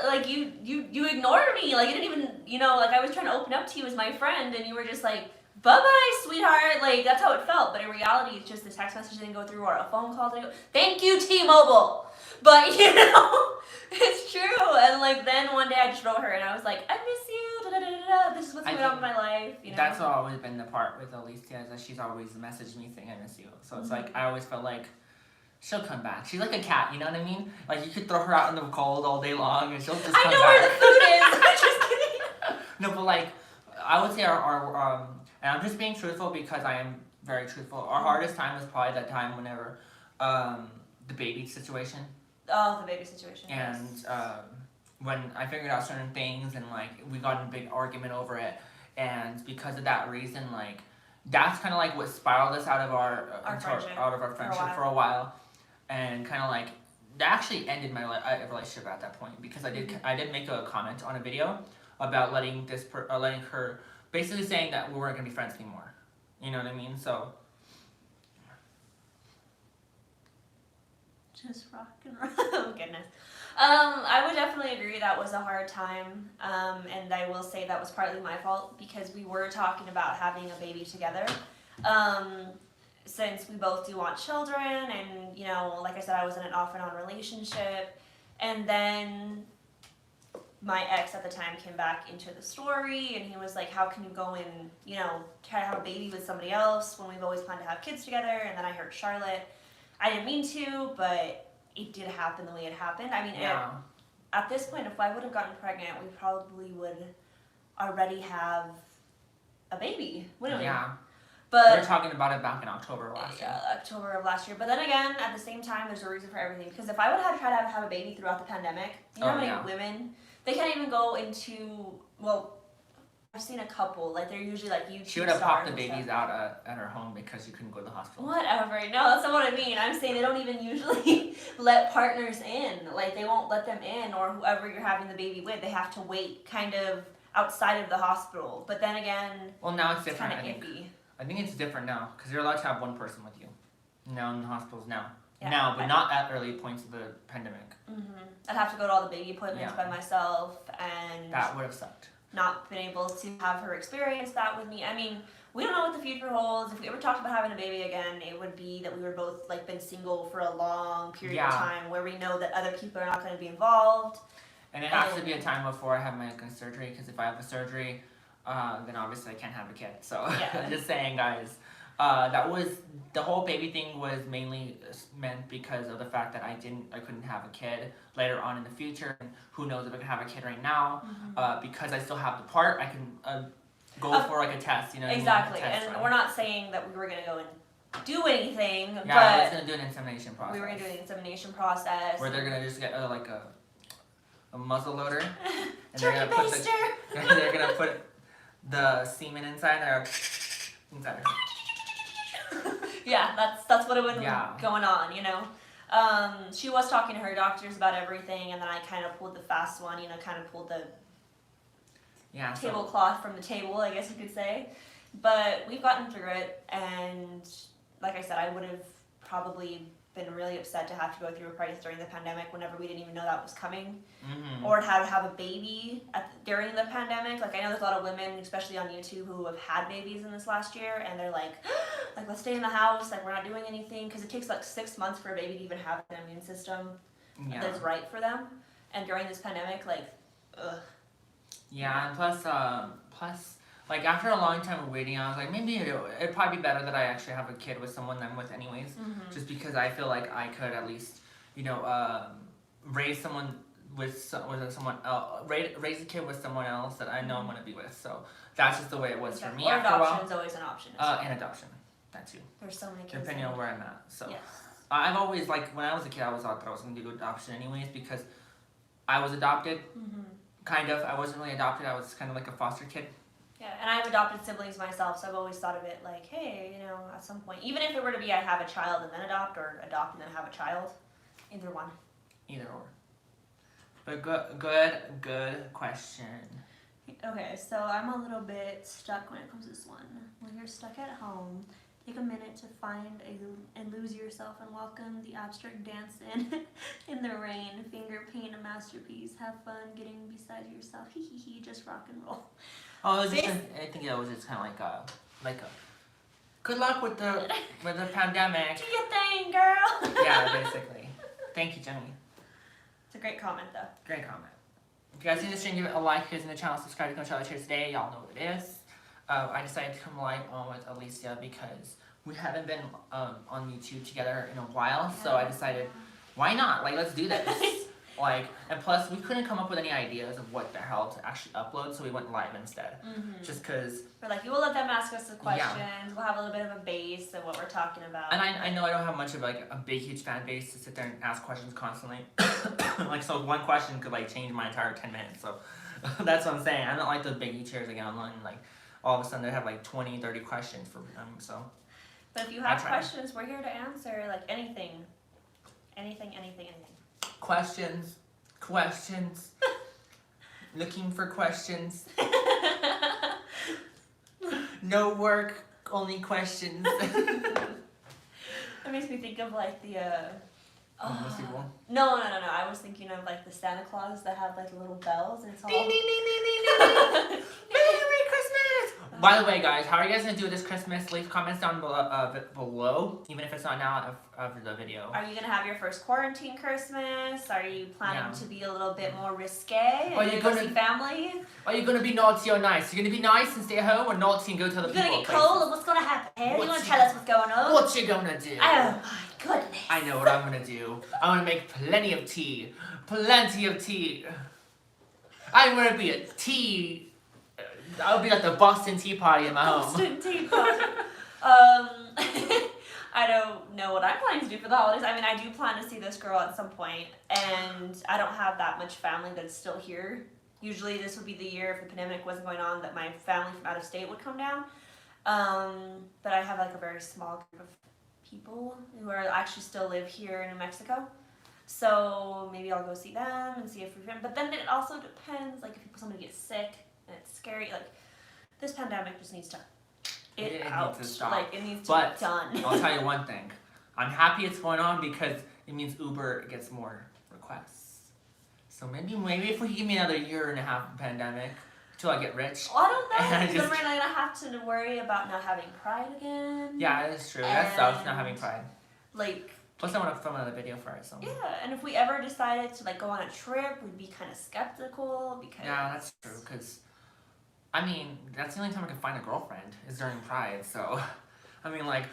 like you ignored me, like you didn't even, like I was trying to open up to you as my friend, and you were just like, bye-bye, sweetheart. Like that's how it felt, but in reality it's just the text message didn't go through or a phone call didn't go. Thank you, T-Mobile. But it's true. And like then one day I just wrote her and I was like, I miss you, da, da, da, da. This is what's going on in my life, That's always been the part with Alicia, is that she's always messaged me saying I miss you. So it's like I always felt like she'll come back. She's like a cat, you know what I mean? Like you could throw her out in the cold all day long and she'll just come back. I know where the food is. I'm just kidding. No, but like I would say our and I'm just being truthful because I am very truthful. Our hardest time was probably that time whenever the baby situation. Oh, the baby situation. And when I figured out certain things and like we got in a big argument over it, and because of that reason, like that's kind of like what spiraled us out of our friendship for a while, and kind of like that actually ended my relationship at that point because I did make a comment on a video about letting her basically saying that we weren't gonna be friends anymore. You know what I mean? So. Just rock and roll. Oh, goodness. I would definitely agree that was a hard time, and I will say that was partly my fault because we were talking about having a baby together. Since we both do want children, and like I said, I was in an off and on relationship, and then my ex at the time came back into the story, and he was like, how can you go and try to have a baby with somebody else when we've always planned to have kids together? And then I hurt Charlotte. I didn't mean to, but it did happen the way it happened. I mean, at this point, if I would have gotten pregnant, we probably would already have a baby, wouldn't we? Yeah. But we were talking about it back in October of last year. October of last year. But then again, at the same time, there's a reason for everything. Because if I would have tried to have a baby throughout the pandemic, you know how many women, they can't even go into, I've seen a couple, like they're usually like YouTube stars. She would have popped the babies out at her home because you couldn't go to the hospital. Whatever. No, that's not what I mean. I'm saying they don't even usually let partners in. Like they won't let them in, or whoever you're having the baby with. They have to wait kind of outside of the hospital. But then again, well, now it's different. Kind of iffy. I think it's different now because you're allowed to have one person with you. Now in the hospitals now. Yeah, now, but not at early points of the pandemic. I'd have to go to all the baby appointments by myself, and that would have sucked. Not been able to have her experience that with me. I mean, we don't know what the future holds. If we ever talked about having a baby again, it would be that we were both like been single for a long period of time where we know that other people are not going to be involved. And it has to be a time before I have my surgery, because if I have a surgery, then obviously I can't have a kid. So Yeah. I'm just saying, guys. That was the whole baby thing was mainly meant because of the fact that I couldn't have a kid later on in the future, and who knows if I can have a kid right now. Because I still have the part, I can go for like a test, you know. Exactly, what I mean? A test and run. we're not saying that we were gonna go and do anything, Yeah, I was but gonna do an insemination process. we were gonna do an insemination process. Where they're gonna just get like a muzzle loader, and Turkey they're gonna baster. they're gonna put the semen inside there. Inside. Yeah, that's what it was Yeah. going on, you know. She was talking to her doctors about everything, and then I kind of pulled the fast one, you know, kind of pulled the tablecloth from the table, I guess you could say. But we've gotten through it, and like I said, I would have probably been really upset to have to go through a crisis during the pandemic whenever we didn't even know that was coming, or how to have a baby during the pandemic. Like, I know there's a lot of women, especially on YouTube, who have had babies in this last year, and they're like, let's stay in the house, like, we're not doing anything, because it takes like 6 months for a baby to even have an immune system that's right for them. And during this pandemic, like, ugh. Yeah, and plus, like, after a long time of waiting, I was like, maybe it'd probably be better that I actually have a kid with someone that I'm with anyways. Just because I feel like I could at least, you know, raise someone with someone else, raise a kid with someone else that I know I'm gonna be with. So that's just the way it was for me. Or after a while. adoption's always an option. And adoption, that too. There's so many kids. Depending on where I'm at. So yes. I've always, like, when I was a kid, I always thought that I was gonna do adoption anyways because I was adopted. Kind of. I wasn't really adopted. I was kind of like a foster kid. Yeah, and I have adopted siblings myself, so I've always thought of it like, hey, you know, at some point, even if it were to be I have a child and then adopt, or adopt and then have a child, either one. Either or. But good question. Okay, so I'm a little bit stuck when it comes to this one. When you're stuck at home, take a minute to find and lose yourself and welcome the abstract dance in the rain. Finger paint a masterpiece. Have fun getting beside yourself. Hee hee hee. Just rock and roll. Oh, it was just, I think it was just kind of like a good luck with the pandemic. Do your thing, girl. Yeah, basically. Thank you, Jenny. It's a great comment, though. Great comment. If you guys see this stream, give it a like. If you're in the channel, subscribe to Untitled Chapter today. Y'all know what it is. I decided to come live on with Alicia because we haven't been on YouTube together in a while, so I decided, why not? Like, let's do this. Like, and plus, we couldn't come up with any ideas of what the hell to actually upload, so we went live instead. Just because... We're like, you will let them ask us the questions, we'll have a little bit of a base of what we're talking about. And I know I don't have much of, like, a big, huge fan base to sit there and ask questions constantly. Like, so one question could, like, change my entire 10 minutes, so that's what I'm saying. I don't like those big YouTubers that get online, like, all of a sudden they have, like, 20, 30 questions for them, so... But if you have questions, we're here to answer, like, anything. Anything. Questions. Looking for questions. No work, only questions. That makes me think of, like, the, No, I was thinking of, like, the Santa Claus that have, like, little bells, and it's all... Ding, ding, ding, ding, ding, ding, ding. Merry Christmas! By the way, guys, how are you guys going to do this Christmas? Leave comments down below, even if it's not now of the video. Are you going to have your first quarantine Christmas? Are you planning to be a little bit more risque? Are you going to see family? Are you going to be naughty or nice? You're going to be nice and stay at home, or naughty and go to other people? You're going to get cold? What's going to happen? You want to tell us what's going on? What you going to do? Oh, my goodness. I know what I'm going to do. I'm going to make plenty of tea. Plenty of tea. I'm going to be a tea... I'll be at the Boston Tea Party in my home. Boston Tea Party. I don't know what I'm planning to do for the holidays. I mean, I do plan to see this girl at some point, and I don't have that much family that's still here. Usually this would be the year, if the pandemic wasn't going on, that my family from out of state would come down. But I have, like, a very small group of people who are actually still live here in New Mexico. So maybe I'll go see them and see if we can. But then it also depends, like, if somebody gets sick. And it's scary. Like, this pandemic just needs to it needs to stop. Like, it needs to be done. I'll tell you one thing. I'm happy it's going on because it means Uber gets more requests. So maybe if we give me another year and a half of pandemic till I get rich. Well, I don't know. Because then we're not gonna have to worry about not having Pride again. Yeah, that's true. That sucks, not having Pride. Like. Plus, I want to film another video for it. So. Yeah, and if we ever decided to, like, go on a trip, we'd be kind of skeptical because. Yeah, that's true. Because I mean, that's the only time I can find a girlfriend is during Pride. So, I mean, like,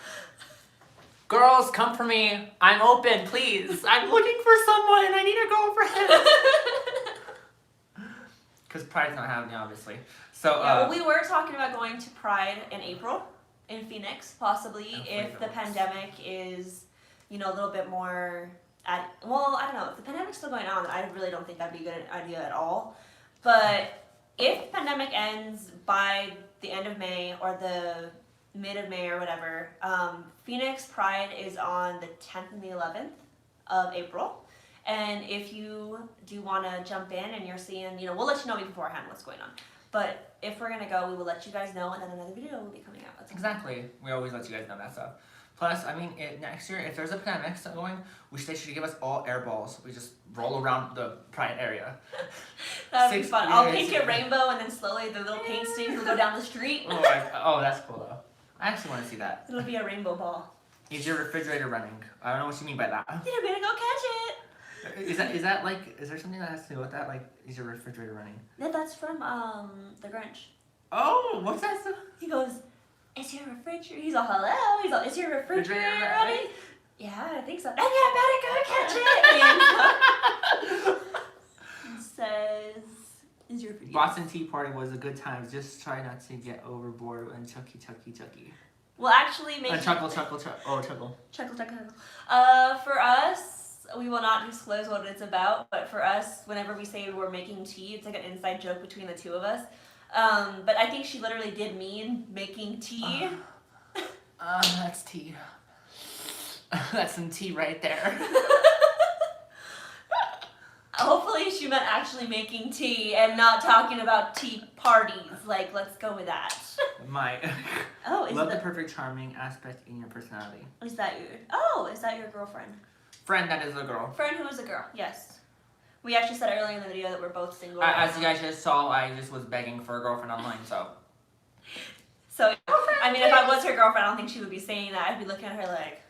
girls, come for me. I'm open, please. I'm looking for someone. I need a girlfriend. Because Pride's not happening, obviously. So, yeah, well, we were talking about going to Pride in April in Phoenix, possibly, if the pandemic is, you know, a little bit more well, I don't know. If the pandemic's still going on, I really don't think that'd be a good idea at all. But if the pandemic ends by the end of May or the mid of May or whatever, Phoenix Pride is on the 10th and the 11th of April. And if you do want to jump in and you're seeing, you know, we'll let you know beforehand what's going on. But if we're going to go, we will let you guys know, and then another video will be coming out. Exactly. We always let you guys know that stuff. Plus, I mean, next year, if there's a pandemic still going, they should give us all air balls. We just roll around the Pride area. That would be fun. I'll paint it rainbow, and then slowly the little paint stains will go down the street. Oh, that's cool, though. I actually want to see that. It'll be a rainbow ball. Is your refrigerator running? I don't know what you mean by that. Yeah, I'm gonna go catch it. Is that like, is there something that has to do with that? Like, is your refrigerator running? No, that's from The Grinch. Oh, what's that stuff? He goes, is your refrigerator? He's all, hello. He's all, is your refrigerator running? Yeah, I think so. Then you better go catch it. And says, is your refrigerator? Boston Tea Party was a good time. Just try not to get overboard and chucky. Well, actually, maybe. Chuckle. Chuckle. For us, we will not disclose what it's about, but for us, whenever we say we're making tea, it's like an inside joke between the two of us. But I think she literally did mean making tea. That's tea. That's some tea right there. Hopefully she meant actually making tea and not talking about tea parties. Like, let's go with that. Love the perfect charming aspect in your personality. Is that your girlfriend? Friend that is a girl. Friend who is a girl, yes. We actually said earlier in the video that we're both single. As you guys just saw, I just was begging for a girlfriend online, so. So, I mean, if I was her girlfriend, I don't think she would be saying that. I'd be looking at her like,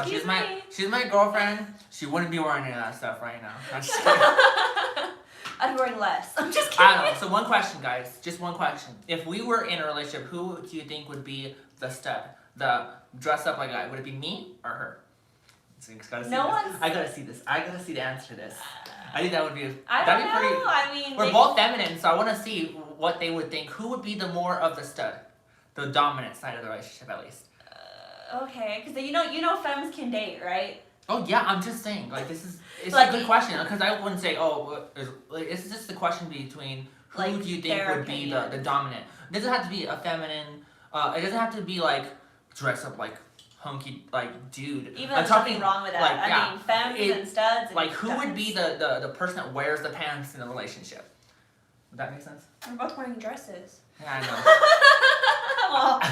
she's my girlfriend. She wouldn't be wearing any of that stuff right now. I'm just kidding. I'd be wearing less. I'm just kidding. I don't know. So one question, guys. Just one question. If we were in a relationship, who do you think would be the stud? The dress up like guy? Would it be me or her? So you just gotta see this. I gotta see this. I gotta see the answer to this. I think that would be. That'd be pretty. I mean, we're both feminine, so I want to see what they would think. Who would be the more of the stud, the dominant side of the relationship, at least. Okay, because you know, femmes can date, right? Oh yeah, I'm just saying. Like it's like, a good question because I wouldn't say it's just the question between who like, do you think would be the dominant. It doesn't have to be a feminine. It doesn't have to be like dress up like hunky like dude. Even there's nothing wrong with that. Like, I mean, femmes and studs. And like who would be the person that wears the pants in the relationship? Would that make sense? We're both wearing dresses. Yeah, I know.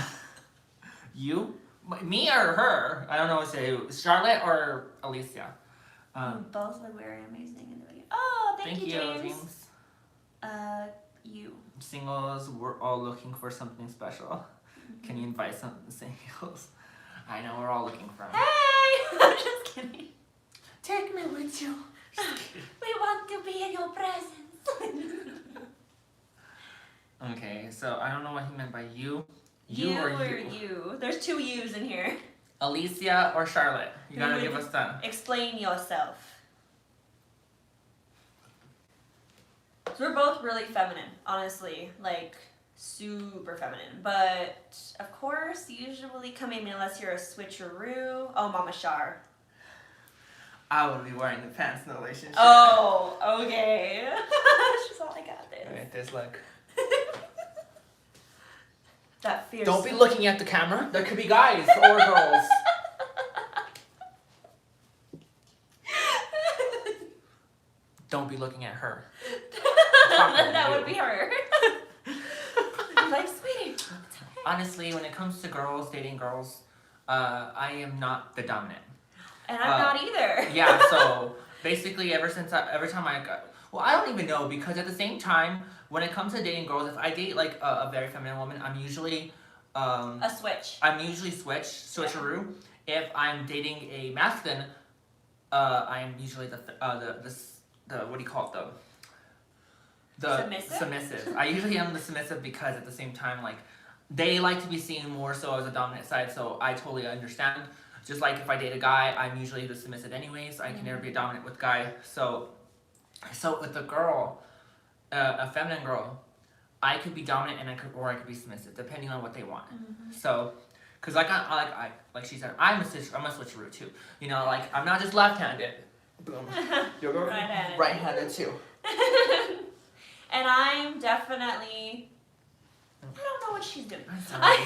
You? Me or her? I don't know what to say. Charlotte or Alicia? Both look very amazing in the video. Oh, thank you, James. You. Singles, we're all looking for something special. Mm-hmm. Can you invite some singles? I know we're all looking for them. Hey! I'm just kidding. Take me with you. We want to be in your presence. Okay, so I don't know what he meant by you. You or you? There's two U's in here. Alicia or Charlotte? You gotta give us that. Explain yourself. So we're both really feminine, honestly. Like, super feminine. But, of course, usually come in unless you're a switcheroo. Oh, Mama Char. I would be wearing the pants in the relationship. Oh, okay. She's all I got this. Alright, this look. That fierce. Don't be looking at the camera. There could be guys or girls. Don't be looking at her. That would be her. Like, sweetie. Honestly, when it comes to girls, dating girls, I am not the dominant. And I'm not either. Yeah, so basically every time I got... Well, I don't even know because at the same time, when it comes to dating girls, if I date like a very feminine woman, I'm usually... a switch. I'm usually switcheroo. Yeah. If I'm dating a masculine, I'm usually the what do you call it, the Submissive? I usually am the submissive because at the same time, like, they like to be seen more so as a dominant side, so I totally understand. Just like if I date a guy, I'm usually the submissive anyways. I can never be a dominant with guy. So with a girl, a feminine girl, I could be dominant and I could be submissive depending on what they want. So, cause like she said, I'm a switcheroo too. You know, like I'm not just left-handed. Boom. You're right-handed too. And I'm definitely. I don't know what she's doing. I'm sorry.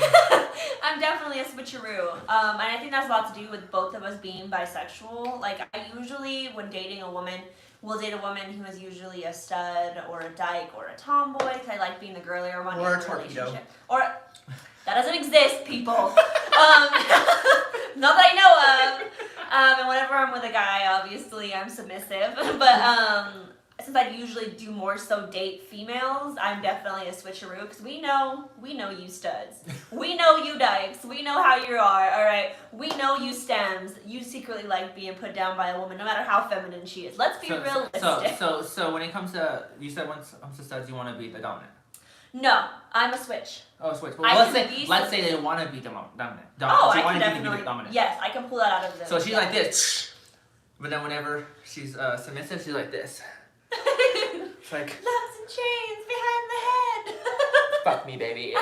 I'm definitely a switcheroo. And I think that's a lot to do with both of us being bisexual. Like, I usually, when dating a woman, will date a woman who is usually a stud or a dyke or a tomboy, because I like being the girlier one Or in a the torpedo. relationship. Or, that doesn't exist, people. Not that I know of. And whenever I'm with a guy, obviously, I'm submissive. But, since I usually do more so date females, I'm definitely a switcheroo because we know you studs. We know you dykes. We know how you are, all right? We know you stems. You secretly like being put down by a woman no matter how feminine she is. Let's be realistic. So when it comes to, you said once it comes to studs, you want to be the dominant. No, I'm a switch. Oh, switch. Well, let's say they want to be dominant. Oh, she I can wanted you to definitely. be the dominant. Yes, I can pull that out of them. So she's like this, but then whenever she's submissive, she's like this. It's like loves and chains behind the head. Fuck me, baby.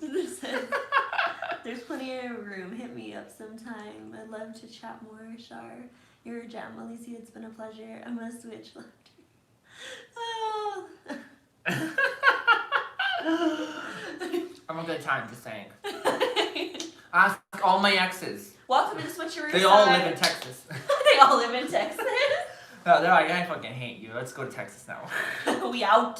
Listen, there's plenty of room. Hit me up sometime. I'd love to chat more, Shar. You're a gem, Alicia. It's been a pleasure. I'm gonna switch left. Oh. I'm a good time, just saying. Ask all my exes. Welcome to the switcheroo. They all live in Texas. They all live in Texas. No, they're like, I fucking hate you. Let's go to Texas now. We out.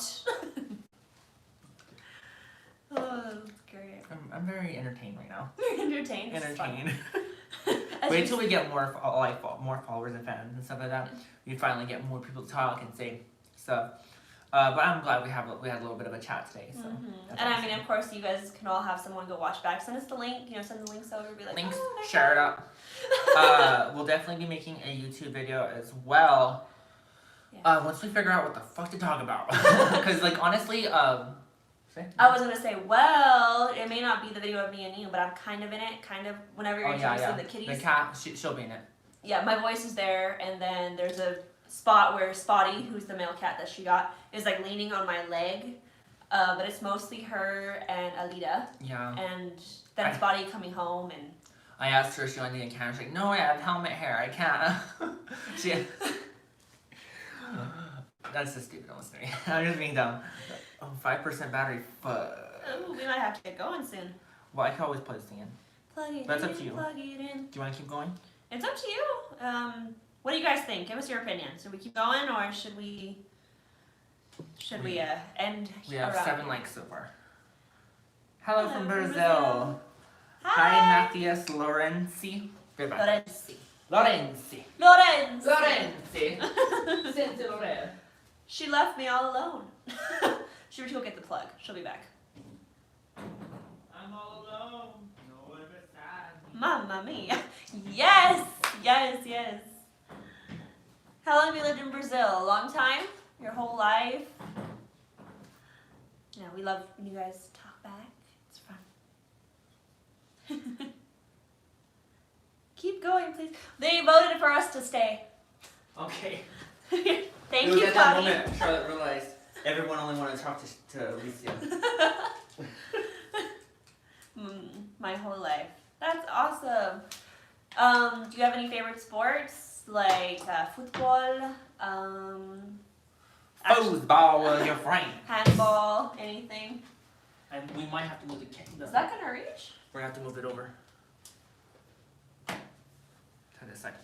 Oh, that's great. I'm very entertained right now. You're entertained. Entertained. Wait till we get more followers and fans and stuff like that. We finally get more people to talk and say stuff. But I'm glad we had a little bit of a chat today. So. And awesome. I mean, of course, you guys can all have someone go watch back. Send us the link. Send the links over. Be like, links. Oh, share it up. We'll definitely be making a YouTube video as well. Yeah. Once we figure out what the fuck to talk about. Because, like, honestly, I was gonna say, well, it may not be the video of me and you, but I'm kind of in it. Kind of whenever you're introducing the kitties. The cat, she'll be in it. Yeah, my voice is there, and then there's a spot where Spotty, who's the male cat that she got, is like leaning on my leg. But it's mostly her and Alita. Yeah. And then Spotty coming home and. I asked her if she wanted to get a camera. She's like, no, I have helmet hair. I can't. That's just stupid. Don't listen to me. I'm just being dumb. Oh, 5% battery. Fuck. Ooh, we might have to get going soon. Well, I can always plug this thing in. Plug it That's in, up to you. Plug it in. Do you want to keep going? It's up to you. What do you guys think? Give us your opinion. Should we keep going or should we end? We have 7 likes so far. Hello from Brazil. Brazil. Hi, Matthias Lorenzi. Goodbye. Lorenzi. She left me all alone. She went to go get the plug. She'll be back. I'm all alone. No one beside me. Mamma mia. Yes. How long have you lived in Brazil? A long time? Your whole life? Yeah, we love when you guys talk back. It's fun. Keep going, please. They voted for us to stay. Okay. Thank you, at that moment, Charlotte realized everyone only wanted to talk to Alicia. My whole life. That's awesome. Do you have any favorite sports? Like football? Football, your friend. Handball? Anything? And we might have to move the kingdom. Is that gonna reach? We're gonna have to move it over. Try this second.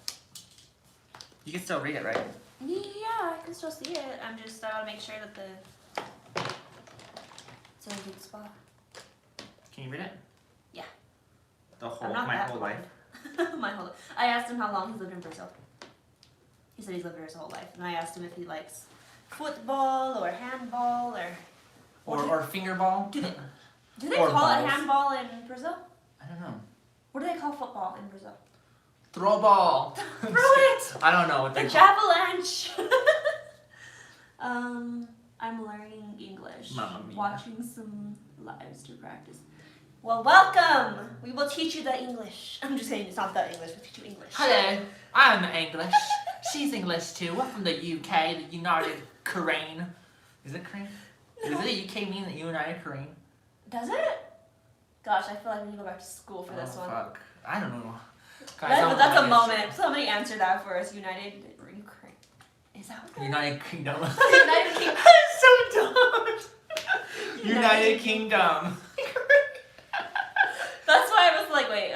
You can still read it, right? Yeah, I can still see it. I gotta make sure that it's in a good spot. Can you read it? Yeah. My whole life. My whole life. I asked him how long he's lived in Brazil. He said he's lived there his whole life. And I asked him if he likes football or handball or fingerball. Do they or call balls. it handball in Brazil? I don't know. What do they call football in Brazil? Throw a ball. Throw it! I don't know what The they call Javalanche! I'm learning English. Mamma mia. Watching some lives to practice. Well, welcome! We will teach you the English. I'm just kidding, it's not the English, we'll teach you English. Hello, I'm English. She's English too. We're from the UK, the United Karain. Is it Karain? No. Does it UK mean the United Karain? Does it? Gosh, I feel like we need to go back to school for this one. Fuck. I don't know. Guys, That's a I'm moment. Somebody answer that for us. United Ukraine. Is that what that United Kingdom. United Kingdom. I'm so dumb. United Kingdom. That's why I was like, wait.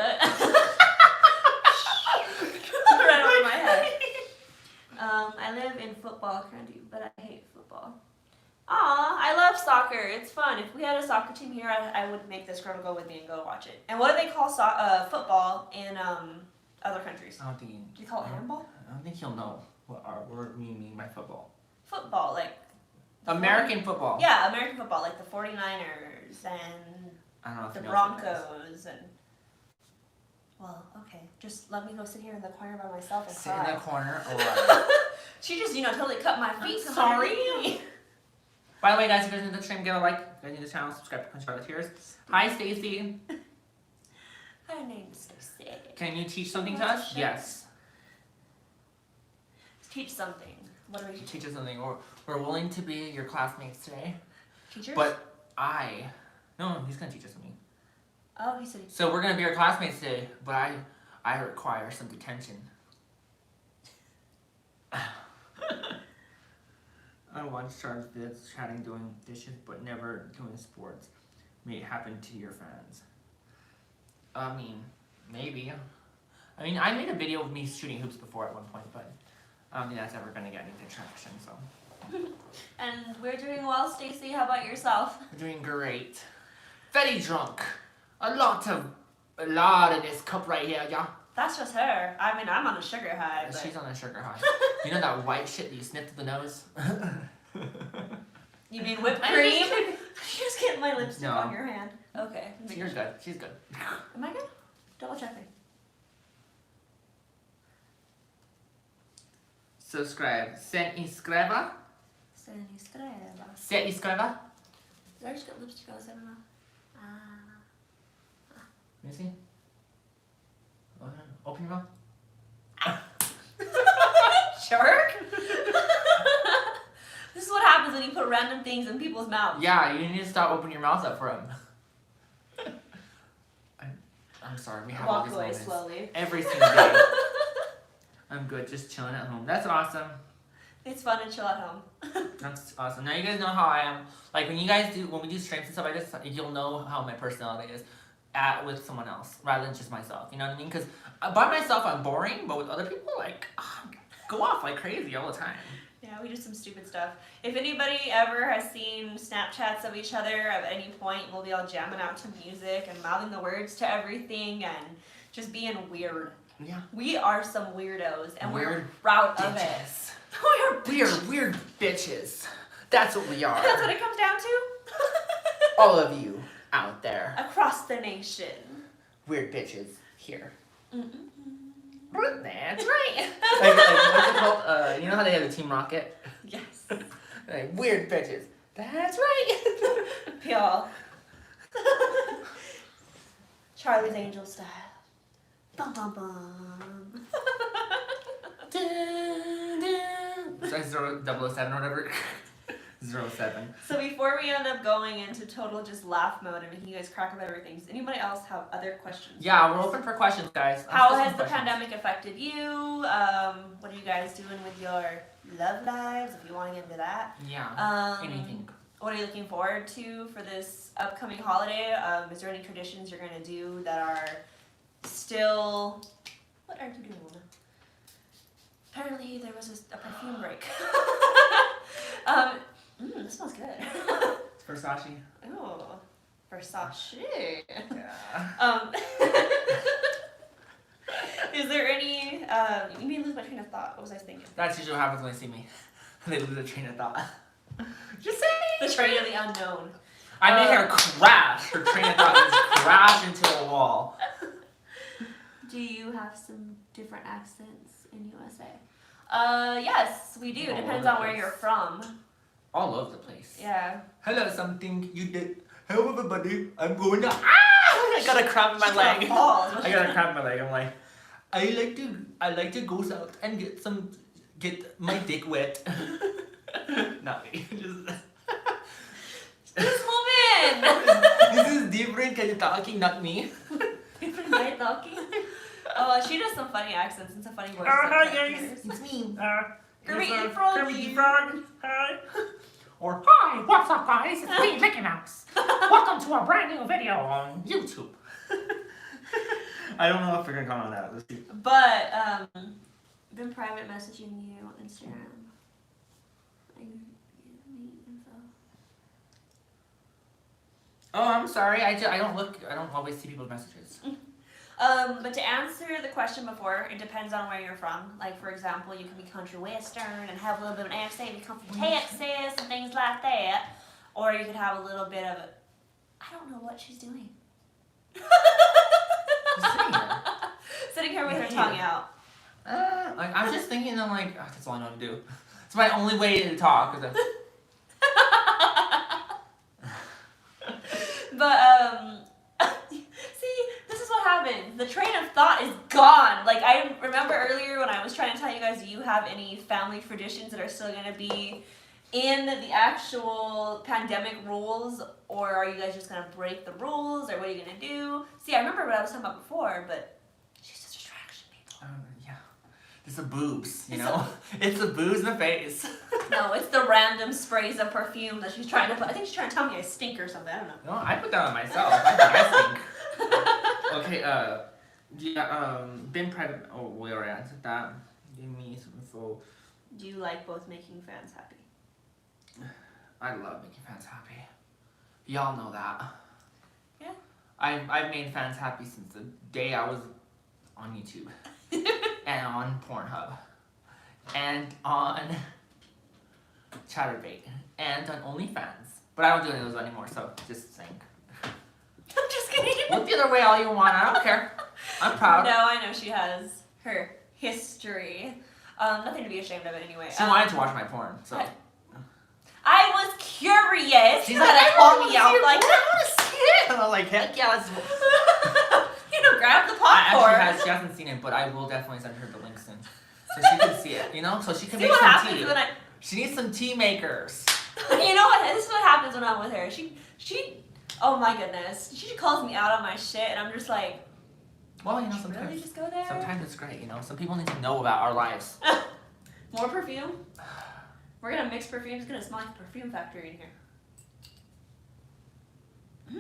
Right over my head. I live in football country, but I hate football. Aw, I love soccer. It's fun. If we had a soccer team here, I would make this girl go with me and go watch it. And what do they call football in other countries? I don't think Do you call it handball? I don't think he'll know what we mean by football. Football, like... American football. Yeah, American football, like the 49ers and I don't know if the he knows what it is. Broncos and... Well, okay. Just let me go sit here in the corner by myself and Sit in cry. the corner. Alright. She just, totally cut my feet. I'm sorry. completely. By the way, guys, if you guys need the stream, give a like. If you guys need the channel, subscribe to Punch Out Tears. Hi, Stacy. Her name's Stacy. Can you teach something to us? Yes. Teach something. What are we teaching? Teach us something. We're willing to be your classmates today. Teachers? But no, he's gonna teach us something. Oh, he said he... So we're gonna be your classmates today, but I require some detention. I watch Charles vids chatting doing dishes but never doing sports. May it happen to your fans. I mean, maybe. I mean, I made a video of me shooting hoops before at one point, but I don't think that's ever gonna get any traction, so. And we're doing well, Stacy. How about yourself? We're doing great. Very drunk. A lot of this cup right here, yeah. That's just her. I mean, I'm on a sugar high. But... She's on a sugar high. You know that white shit that you sniff to the nose? You mean whipped cream? You just get my lipstick No. on your hand. Okay. You're good. She's good. Am I good? Double check me. Subscribe. Se inscreva. Se inscreva. Se inscreva. Did I just get lipstick on the side of my mouth? Let me see. Open your mouth. Shark? This is what happens when you put random things in people's mouths. Yeah, you need to stop opening your mouth up for him. I'm sorry, we have all Walk these away moments. slowly. Every single day. I'm good, just chilling at home. That's awesome. It's fun to chill at home. That's awesome. Now you guys know how I am. Like when we do streams and stuff, you'll know how my personality is with someone else rather than just myself. You know what I mean? Because by myself I'm boring, but with other people, like go off like crazy all the time. Yeah, we do some stupid stuff. If anybody ever has seen Snapchats of each other at any point, we'll be all jamming out to music and mouthing the words to everything and just being weird. Yeah. We are some weirdos, and we're Weird proud of it. bitches. We are Weird bitches. That's what we are. That's what it comes down to? All of you out there. Across the nation. Weird bitches here. Mm-mm. That's right. like, what's it called? You know how they have the Team Rocket? Yes. Like, weird bitches. That's right. Y'all. Charlie's Angel style. Bum bum bum. It's like 007 or whatever. 07. So before we end up going into total just laugh mode and making you guys crack up everything, does anybody else have other questions? Yeah, we're open for questions, guys. How Ask us has some the questions. pandemic affected you? What are you guys doing with your love lives, if you want to get into that? Yeah, anything. What are you looking forward to for this upcoming holiday? Is there any traditions you're going to do that are still... What are you doing? Apparently there was a perfume break. This smells good. Versace. Oh, Versace. Yeah. Is there any, you made me lose my train of thought. What was I thinking? That's usually what happens when they see me. They lose a train of thought. Just saying. The train of the unknown. I made her crash. Her train of thought just crashed into a wall. Do you have some different accents in USA? Yes, we do. All Depends over on the where place. you're from. All over the place. Yeah. Hello, something you did. Hello, everybody. I'm going to. I got a cramp in my leg. I got a cramp in my leg. I'm like, I like to go south and get my dick wet. Not me. Just. This woman! This is different kind of talking, not me. Different way of talking. Oh, she does some funny accents and some funny voices. Hi like guys, characters. it's me. Kermit it's, the Frog. Kermit the Frog. Hi. Or hi, what's up guys? It's me, Mickey Mouse. Welcome to a brand new video on YouTube. I don't know if we're gonna comment on that. Let's see. But Been private messaging you on Instagram. Like, give me info. Oh, I'm sorry. I don't always see people's messages. but to answer the question before, it depends on where you're from. Like, for example, you can be country western and have a little bit of an accent, you come from Texas and things like that. Or you could have a little bit of I don't know what she's doing. Sitting here. Sitting here with her tongue out. Like I'm just thinking. I'm like, oh, that's all I know how to do. It's my only way to talk. But see, this is what happens. The train of thought is gone. Like I remember earlier when I was trying to tell you guys, do you have any family traditions that are still gonna be in the actual pandemic rules, or are you guys just gonna break the rules, or what are you gonna do? See, I remember what I was talking about before, but she's just a distraction, people. Yeah, it's the boobs, you know. It's the boobs in the face. No, it's the random sprays of perfume that she's trying to put. I think she's trying to tell me I stink or something. I don't know. No, I put that on myself. I think I stink. Okay. Been private. Oh, we already answered that. Give me some info. Do you like both making fans happy? I love making fans happy. Y'all know that. Yeah. I've made fans happy since the day I was on YouTube and on Pornhub and on Chatterbait and on OnlyFans. But I don't do any of those anymore, so just saying. I'm just kidding. Look the other way all you want. I don't care. I'm proud. No, I know she has her history. Nothing to be ashamed of it anyway. She wanted to watch my porn, so. I was curious. She's You like, gotta I call want me to out see like it. I want to see it. And I'm like, heck yeah, let's. you know, grab the I popcorn. actually she hasn't seen it, but I will definitely send her the link soon, so she can see it. You know, so she can See make what some happens tea. when I. She needs some tea makers. You know what? This is what happens when I'm with her. She. Oh my goodness. She calls me out on my shit, and I'm just like. Well, you know, Really sometimes just go there? sometimes it's great. You know, some people need to know about our lives. More perfume. We're gonna mix perfume. It's gonna smell like a perfume factory in here.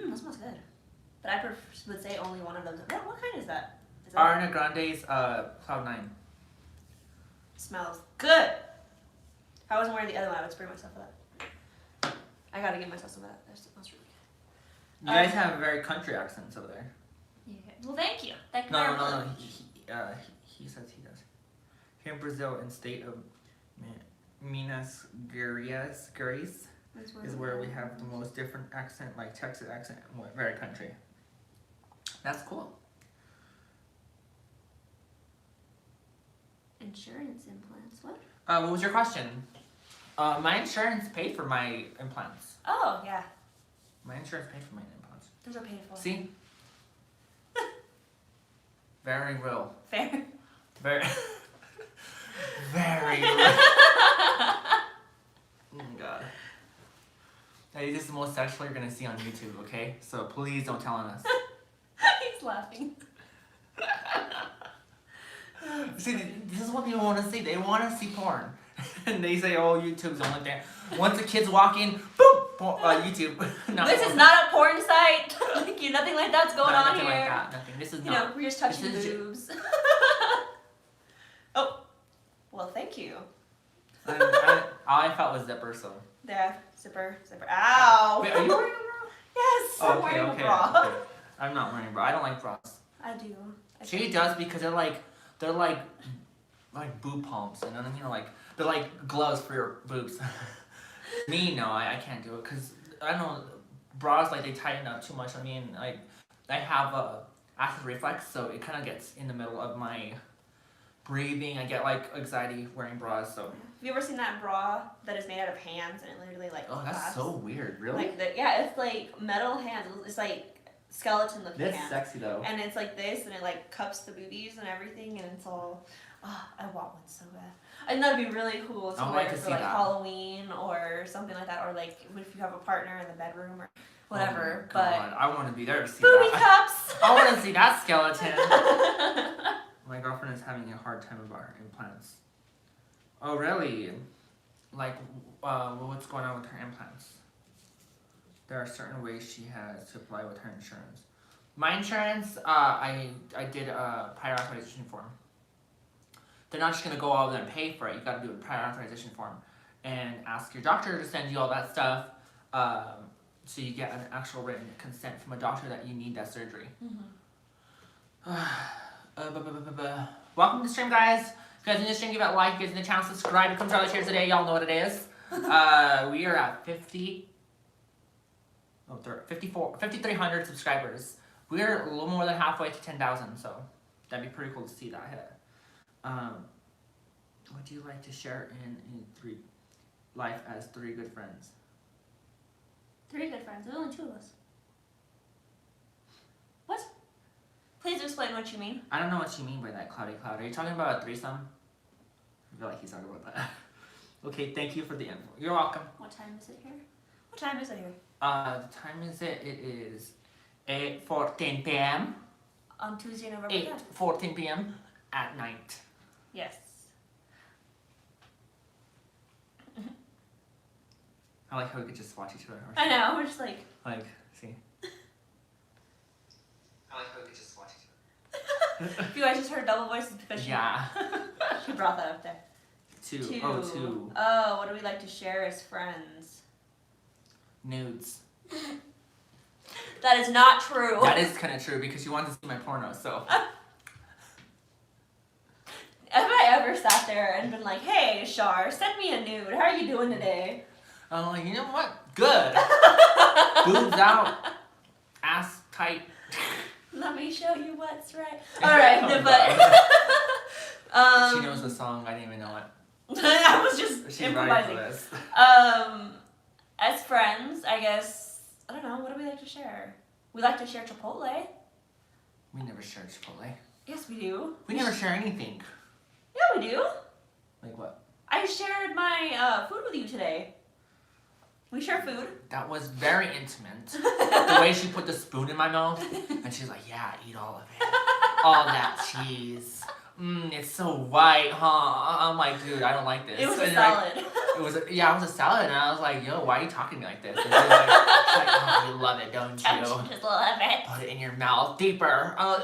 That smells good. But I would say only one of those. What kind is that? Is that Ariana Grande's Cloud9. smells good. If I wasn't wearing the other one, I would spray myself with that. I gotta give myself some of that. That smells really good. You guys have very country accents over there. Yeah. Well, thank you. Thank you No, very no, much. no. He says he does. Here in Brazil, in state of Minas Gerais, is where we have the most different accent, like Texas accent, very country. That's cool. Insurance implants. What? What was your question? My insurance paid for my implants. Oh, yeah. My insurance paid for my implants. Those are painful. See? Very real. Fair. Very, very real. Oh my god. Hey, this is the most sexual you're gonna see on YouTube, okay? So please don't tell on us. He's laughing. See, this is what people want to see. They want to see porn. And they say, oh, YouTube's only there. Once the kids walk in, boom, YouTube. No. This is not a porn site. Nothing like that's going on nothing here. like that. Nothing. This is You not. know, we're just touching This is boobs. Oh, well, thank you. All I felt was zipper, so. There, zipper. Ow. Wait, are you wearing a bra? Yes, I'm wearing a bra. Okay. I'm not wearing a bra. I don't like bras. I do. She does because they're like boob pumps, and then they're like gloves for your boobs. Me, no, I can't do it because I don't know, bras like they tighten up too much. I mean, like I have acid reflux, so it kind of gets in the middle of my breathing. I get like anxiety wearing bras, so. Have you ever seen that bra that is made out of hands and it literally like Oh, that's clasps? so weird. Really? Like yeah, it's like metal hands. It's like skeleton looking That's hands. sexy though. And it's like this, and it like cups the boobies and everything, and it's all. Oh, I want one so bad. I think that'd be really cool to I would wear like to for see like that. Halloween or something like that, or like if you have a partner in the bedroom or whatever. Oh my God, I want to be there to see Booby that. cups. I want to see that skeleton. My girlfriend is having a hard time about her implants. Oh really? Like, what's going on with her implants? There are certain ways she has to apply with her insurance. My insurance, I did a prior authorization form. They're not just gonna go over there and pay for it. You gotta do a prior authorization form and ask your doctor to send you all that stuff. So you get an actual written consent from a doctor that you need that surgery. Welcome to the stream, guys. If you guys in the stream, give it a like. If you guys in the channel, subscribe. Become Charlie Cheers today. Y'all know what it is. We are at 5,300 subscribers. We're a little more than halfway to 10,000, so that'd be pretty cool to see that hit. What do you like to share in life as 3 good friends? 3 good friends. There's only 2 of us. What? Please explain what you mean. I don't know what you mean by that, Cloudy Cloud. Are you talking about a threesome? I feel like he's talking about that. Okay, thank you for the info. You're welcome. What time is it here? What time is it here? The time is it? It is 8:14 p.m. On Tuesday, November 10th. 8:14 p.m. at night. Yes. I like how we could just watch each other. I know. We're just like. Like, see. I like how we could just watch each If you guys just heard double voices because other. she, Yeah. she brought that up there. 2. 2. Oh, 2. Oh, what do we like to share as friends? Nudes. That is not true. That is kind of true because you wanted to see my porno, so. Have I ever sat there and been like, hey, Shar, send me a nude. How are you doing today? I'm like, you know what? Good. Boobs out. Ass tight. Let me show you what's right. Alright, Oh, but. She knows the song. I didn't even know it. I was just She's ready for improvising. this. As friends, I guess, I don't know, what do we like to share? We like to share Chipotle. We never share Chipotle. Yes, we do. We never share anything. Yeah, we do. Like what? I shared my food with you today. We share food. That was very intimate. The way she put the spoon in my mouth, and she's like, yeah, eat all of it. All that cheese. It's so white, huh? I'm like, dude, I don't like this. It was a And salad. it was a salad, and I was like, yo, why are you talking to me like this? And she's like, oh, you love it, don't you? Don't you just love it? Put it in your mouth deeper. None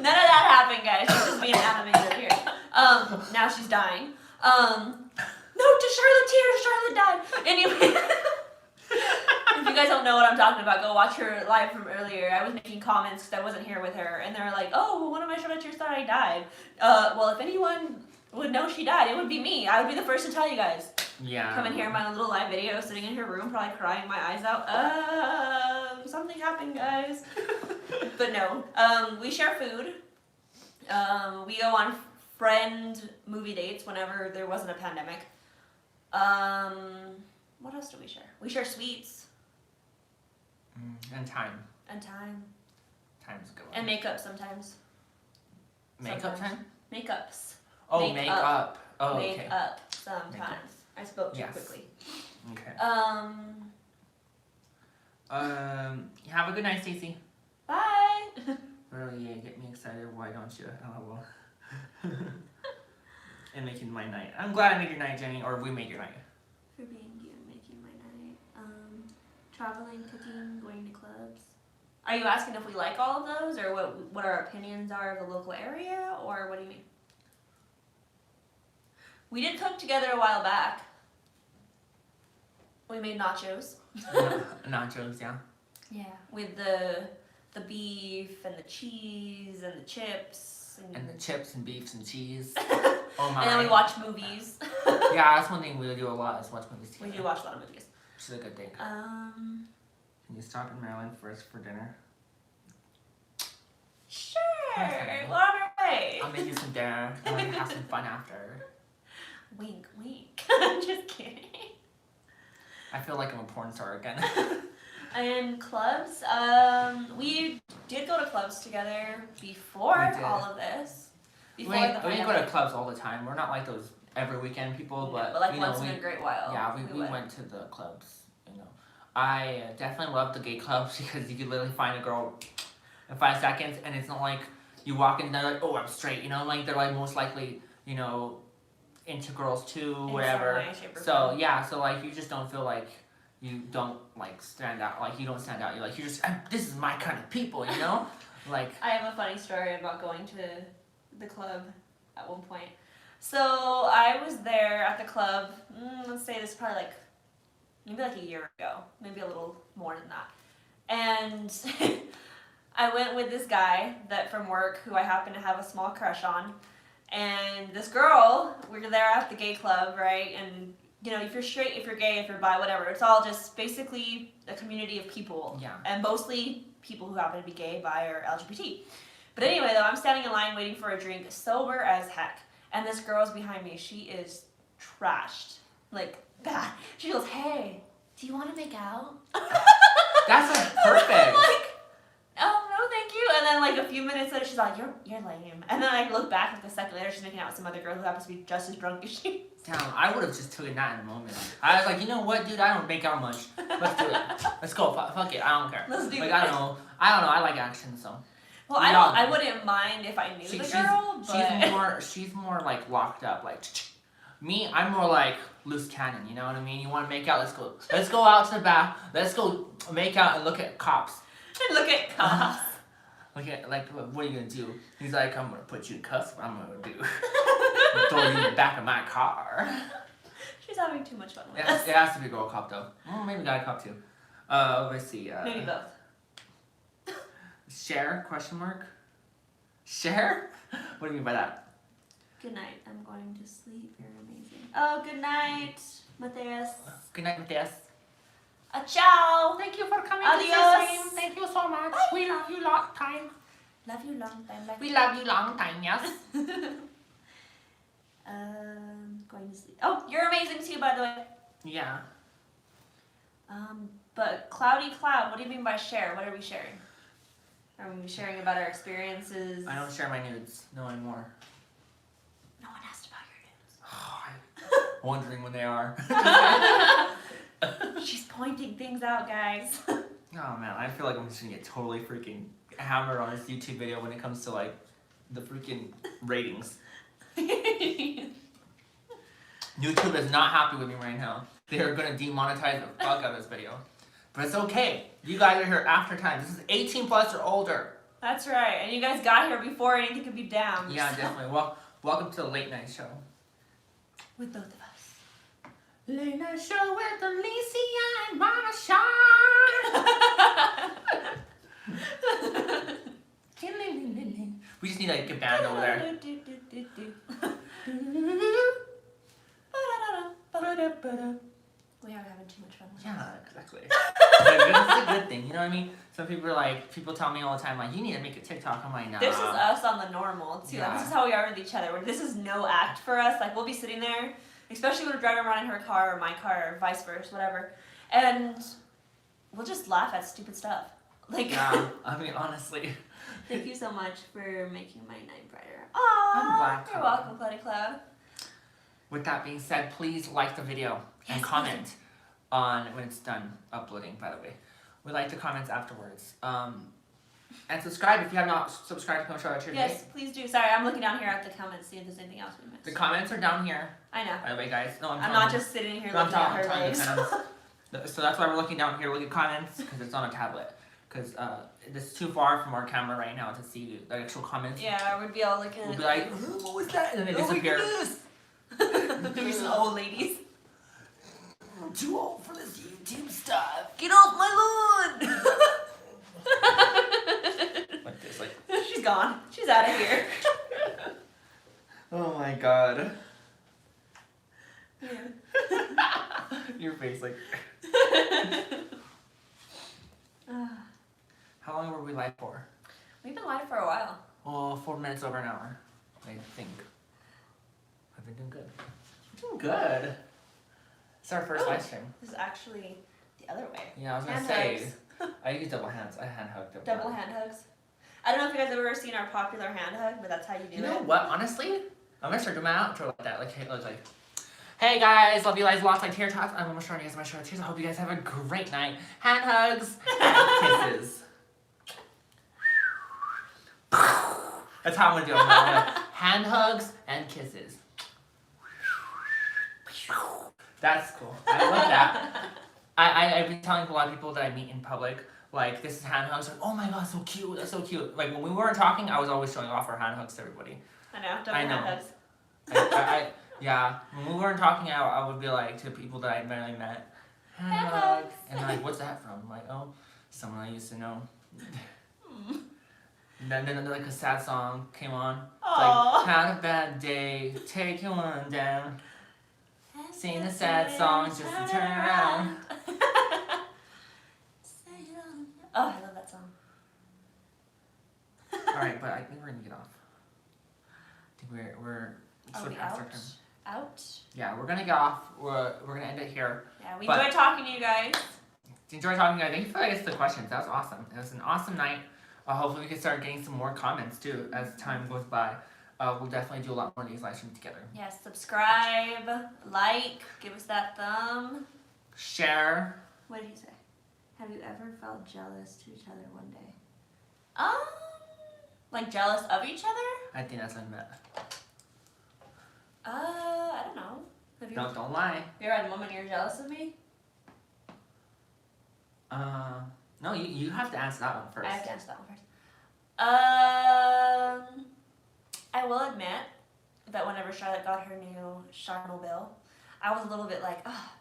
of that happened, guys. She's just being animated here. Now she's dying. No, to Charlotte tears. Charlotte died. Anyway, if you guys don't know what I'm talking about, go watch her live from earlier. I was making comments because I wasn't here with her, and they were like, "Oh, well, one of my Charlotte tears thought I died." Well, if anyone would know she died, it would be me. I would be the first to tell you guys. Yeah. Come in here in my little live video, sitting in her room, probably crying my eyes out. Something happened, guys. But no, we share food. We go on friend movie dates whenever there wasn't a pandemic. What else do we share? We share sweets And time. and time Time's a good one. and makeup sometimes. Makeup sometimes. time? Makeups. Oh, Make make up. Oh, okay. Makeup sometimes. I spoke too Yes. quickly. Okay. Have a good night, Stacey. Bye. Really, yeah, get me excited. Why don't you? LOL. And making my night. I'm glad I made your night, Jenny, or we made your night. For being you and making my night. Traveling, cooking, going to clubs. Are you asking if we like all of those, or what our opinions are of the local area, or what do you mean? We did cook together a while back. We made nachos. Nachos, yeah. Yeah. With the beef and the cheese and the chips. And the chips and beefs and cheese. Oh my. And then we watch movies. Yeah, that's one thing we do a lot is watch movies We together. do watch a lot of movies. Which is a good thing. Um, Can you stop in Maryland first for dinner? Sure. Okay. We're on our way. I'll make you some dinner and we can have some fun after. Wink, wink. I'm just kidding. I feel like I'm a porn star again. And clubs, we did go to clubs together before We did. all of this. we Before ain't the go to pandemic. clubs all the time. We're not like those every weekend people, but, like you know, once in a great while. yeah, we went to the clubs. You know, I definitely love the gay clubs because you can literally find a girl in 5 seconds, and it's not like you walk in and they're like, oh, I'm straight. You know, like they're like most likely, you know, into girls too, In whatever. some way, shape, or So form. yeah, so like you just don't feel like you don't like stand out. Like you don't stand out. You're like you're just this is my kind of people. You know, like I have a funny story about going to the club at one point. So I was there at the club, let's say this is probably like, maybe like a year ago, maybe a little more than that. And I went with this guy that from work who I happen to have a small crush on. And this girl, we were there at the gay club, right? And you know, if you're straight, if you're gay, if you're bi, whatever, it's all just basically a community of people. yeah. And mostly people who happen to be gay, bi, or LGBT. But anyway, though, I'm standing in line waiting for a drink, sober as heck. And this girl's behind me. She is trashed. Like, bad. She goes, hey, do you want to make out? That's like perfect. I'm like, oh, no, thank you. And then, like, a few minutes later, she's like, you're lame. And then I look back, like, a second later, she's making out with some other girl who happens to be just as drunk as she. Damn, I would have just taken that in a moment. I was like, you know what, dude? I don't make out much. Let's do it. Let's go. Fuck it. I don't care. Let's do like, it. I don't know. I like action, so. Well, I wouldn't mind if I knew the girl, but... She's more like locked up, like me. I'm more like loose cannon. You know what I mean? You want to make out? Let's go. Let's go out to the back. Let's go make out and look at cops. Look at cops. Look at like what are you gonna do? He's like, I'm gonna put you in cuffs. What I'm gonna do? Throw you in the back of my car. She's having too much fun with It us. has to be a girl cop though. Maybe guy cop too. Let's see. Maybe both. Share? Question mark. Share? What do you mean by that? Good night. I'm going to sleep. You're amazing. Oh, good night, Mateus. Good night, Mateus. Ciao. Thank you for coming Adios. to the stream. Thank you so much. We love you long time. Love you long time. We love you long time, yes. Going to sleep. Oh, you're amazing too, by the way. Yeah. But Cloudy Cloud, what do you mean by share? What are we sharing? Are we sharing about our experiences? I don't share my nudes. No anymore. No one asked about I'm wondering when they are. your nudes. She's pointing things out, guys. Oh man, I feel like I'm just gonna get totally freaking hammered on this YouTube video when it comes to like the freaking ratings. YouTube is not happy with me right now. They are gonna demonetize the fuck out of this video. But it's okay. You guys are here after time. This is 18 plus or older. That's right. And you guys got here before anything could be damned. Yeah, definitely. Well, welcome to the late night show. With both of us. Late night show with Alicia and Marsha. We just need like a band over there. We are having too much fun with Yeah, exactly. It's a good thing, you know what I mean? Some people are like, people tell me all the time, like, you need to make a TikTok. I'm like, nah. This is us on the normal, too. Yeah. This is how we are with each other. This is no act for us. Like, we'll be sitting there, especially when we're driving around in her car or my car or vice versa, whatever, and we'll just laugh at stupid stuff. Like, Yeah, I mean, honestly. Thank you so much for making my night brighter. Aw, glad you're to. welcome, Cloudy Cloud. With that being said, please like the video and Yes, comment on when it's done uploading, by the way. We like the comments afterwards. And subscribe if you have not subscribed to Come Show Out Your Yes, please do. Sorry, I'm looking down here at the comments, see if there's anything else we missed. The comments are down here, I know. by the way, guys. No, I'm not just sitting here No, I'm looking at telling her legs. the fans. So that's why we're looking down here, look at comments, because it's on a tablet. Because this is too far from our camera right now to see the actual comments. Yeah, we'd be all looking at We'll it be like, what was that? And then they oh, look disappear. at this. There's some old ladies. I'm too old for this YouTube stuff. Get off my lawn! Like this, like. She's gone. She's out of here. Oh my god. Yeah. Your face, like. How long were we live for? We've been live for a while. Oh, 4 minutes over an hour, I think. I've been doing good. Doing good. It's our first live stream. This is actually the other way. Yeah, I was gonna Hand say. hugs. I use double hands. I hand hug. Double hand hugs. I don't know if you guys have ever seen our popular hand hug, but that's how you do it. You know what? Honestly, I'm gonna start doing my outro like that. Hey guys, love you guys lots like tear talks. I'm almost showing you guys my short tears. I hope you guys have a great night. Hand hugs and kisses. That's how I'm gonna do it. I'm gonna hand hugs and kisses. That's cool. I love that. I've been telling a lot of people that I meet in public, like, this is hand hugs. Like, oh my god, so cute. That's so cute. Like, when we weren't talking, I was always showing off our hand hugs to everybody. I know, double I know. hand hugs. Yeah, when we weren't talking, I would be like, to people that I barely met, hand hugs. And like, what's that from? I'm like, oh, someone I used to know. Then like a sad song came on. Aww. Like, had a bad day, take your one down. Sing the sad songs just to turn around. Oh, I love that song. Alright, but I think we're gonna get off. I think we're Are sort we of past our out? time. Out? Yeah, we're gonna get off. We're gonna end it here. Yeah, we But- enjoyed talking to you guys. Enjoy talking to you guys. Thank you for like, the questions. That was awesome. It was an awesome night. Hopefully we can start getting some more comments too as time goes by. We'll definitely do a lot more of these live streams together. Yes, subscribe, like, give us that thumb. Share. What did he say? Have you ever felt jealous to each other one day? Like jealous of each other? I think that's unmet. I don't know. Have you Don't lie. ever had a moment you're jealous of me? No, you have to answer that one first. I have to answer that one first. I will admit that whenever Charlotte got her new Charmobile, I was a little bit like, oh,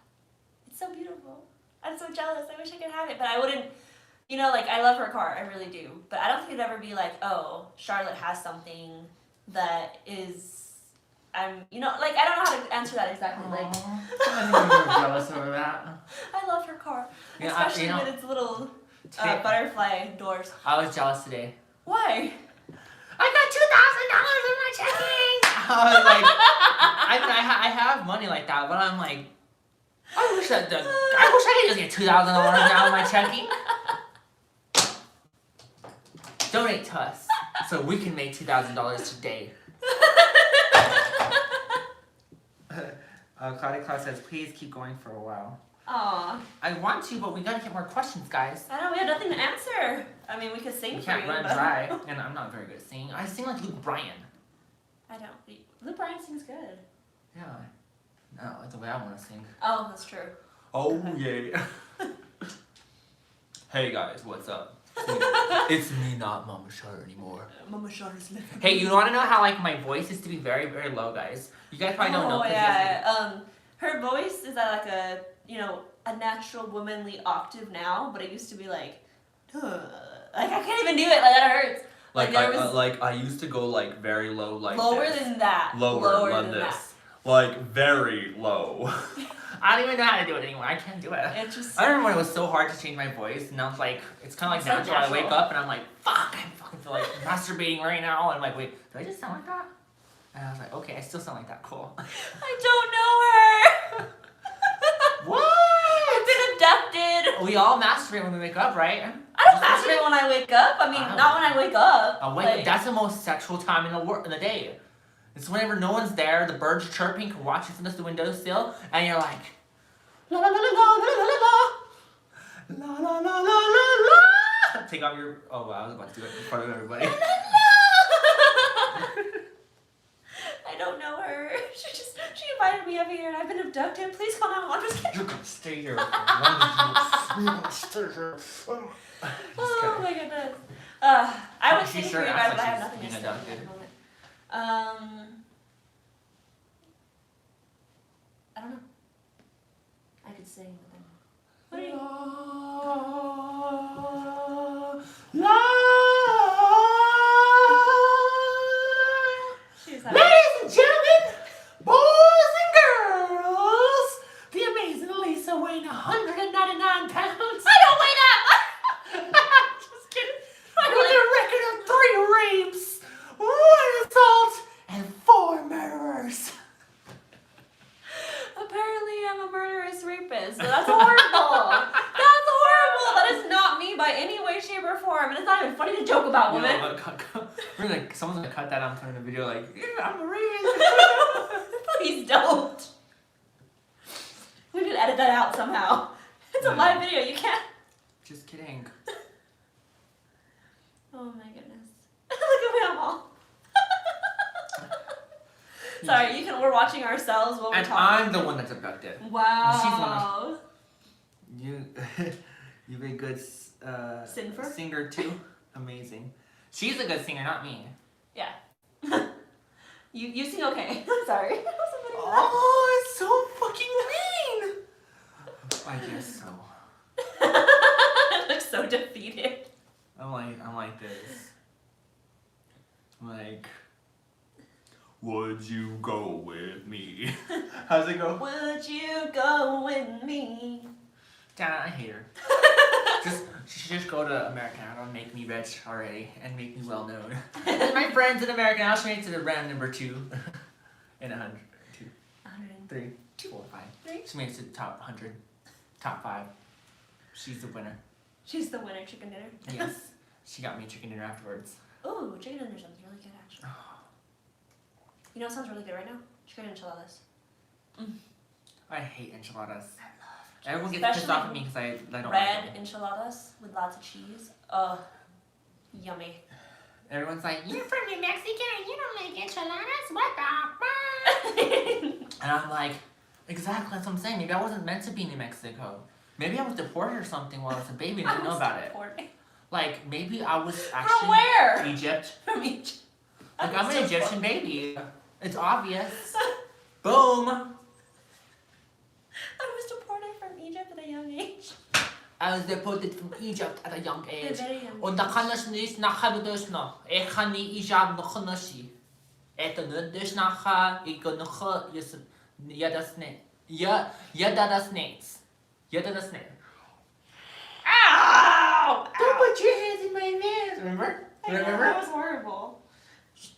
it's so beautiful. I'm so jealous. I wish I could have it. But I wouldn't, you know, like, I love her car. I really do. But I don't think it'd ever be like, oh, Charlotte has something that is, you know, like, I don't know how to answer that exactly. Like, I think you're jealous over that. I love her car. Yeah, Especially with its little today, butterfly doors. I was jealous today. Why? I got $2,000 in my checking. I was like, I have money like that, but I'm like, I wish I could just get $2,000 out of my checking. Donate to us so we can make $2,000 today. Claudia Claus says, please keep going for a while. Aw. I want to, but we gotta get more questions, guys. I know, we have nothing to answer. I mean, we could sing We for can't you, run but dry, and I'm not very good at singing. I sing like Luke Bryan. I don't. Luke Bryan sings good. Yeah. No, that's the way I want to sing. Oh, that's true. Oh, yeah. Hey, guys, what's up? It's me, not Mama Shark anymore. Mama Shaw's living. Hey, you want to know how, like, my voice used to be very, very low, guys? You guys probably don't know. Oh, 'cause yeah. Her voice is at like a, you know, a natural womanly octave now, but it used to be like, like I can't even do it. Like that hurts. Like there was I used to go like very low, like lower this. than that. Lower than this. Like very low. I don't even know how to do it anymore. I can't do it. It just. I remember when it was so hard to change my voice, and now it's like, it's kind of like It's so natural. I wake natural. up and I'm like, fuck, I fucking feel like masturbating right now. And I'm like, wait, do I just sound like that? And I was like, okay, I still sound like that. Cool. I don't know her. What? I've been abducted. We all masturbate when we wake up, right? I don't masturbate when I wake up. I mean, I don't. not when I wake up. Like, that's the most sexual time in the day. It's whenever no one's there, the birds are chirping, can watch you from the windowsill, and you're like, la la la la la la la la la la la la la. Take off your. Oh wow, I was about to do it in front of everybody. I don't know her. She invited me over here and I've been abducted. Please come out. I'm just kidding. You're gonna stay here. You're gonna stay here. Oh my goodness. I would She sing sure for you acts guys, but I like have she's nothing to being say at abducted. the moment. I don't know. I could sing, but then. What are you? La, She's ladies and gentlemen, boys and girls, the amazing Alicia weighing 199 pounds. I don't weigh that much! Just kidding. With a record of joke about, You woman. know, we're like, someone's gonna cut that out and put in a video like, yeah, I'm a racist. Please don't. We could edit that out somehow. It's a Yeah. live video. You can't. Just kidding. Oh my goodness. Look at Mama. Sorry, we're watching ourselves while we're And talking. I'm the one that's abducted. Wow. You, you a good Sinfer? singer too. Amazing. She's a good singer, not me. Yeah. you sing okay. I'm sorry. Oh, it's so fucking mean. I guess so. It looks so defeated. I'm like this. I'm like, would you go with me? How's it go? Would you go with me? Dad, I hate her. She should just go to American Idol and make me rich already and make me well known. My friends in American Idol, she made it to the round number 2 in 100, 2, 3, 4, 5. She made it to the top 100, top 5. She's the winner. She's the winner, chicken dinner. Yes, she got me chicken dinner afterwards. Ooh, chicken dinner sounds really good actually. You know what sounds really good right now? Chicken enchiladas. I hate enchiladas. Everyone gets pissed Especially off at me because I don't like Red them. enchiladas with lots of cheese. Yummy. Everyone's like, you're from New Mexico and you don't like enchiladas? What the fuck? And I'm like, exactly, that's what I'm saying. Maybe I wasn't meant to be in New Mexico. Maybe I was deported or something while I was a baby and I didn't know about it. Like, maybe I was actually... From where? Egypt. From Egypt. Like, I'm an Egyptian baby. It's obvious. Boom! I was deported from Egypt at a young age. I was deported from Egypt at a young At a age. very young Und da kann ich nicht nachher durch noch. Ich kann nicht Egypt noch nicht. Это nicht nachher, ich kann noch, ja das nicht. Ja das nicht. Ja das nicht. Ow! Don't put your hands in my mouth. Remember? I know, Remember? that was horrible.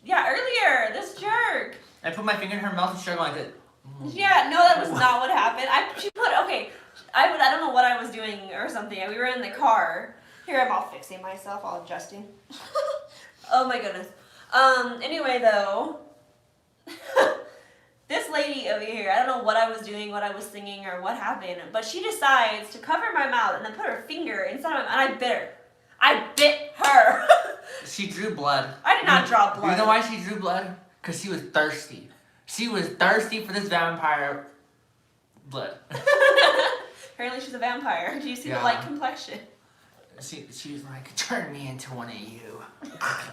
Yeah, earlier, this jerk. I put my finger in her mouth and she went like this. Yeah, no, that was not what happened. I don't know what I was doing or something. We were in the car. Here, I'm all fixing myself, all adjusting. Oh my goodness. Anyway, though, this lady over here, I don't know what I was doing, what I was singing, or what happened, but she decides to cover my mouth and then put her finger inside of my mouth, and I bit her. I bit her. She drew blood. I did not draw blood. You know why she drew blood? Because she was thirsty. She was thirsty for this vampire blood. Apparently she's a vampire. Do you see the Yeah. light complexion? She's like, turn me into one of you.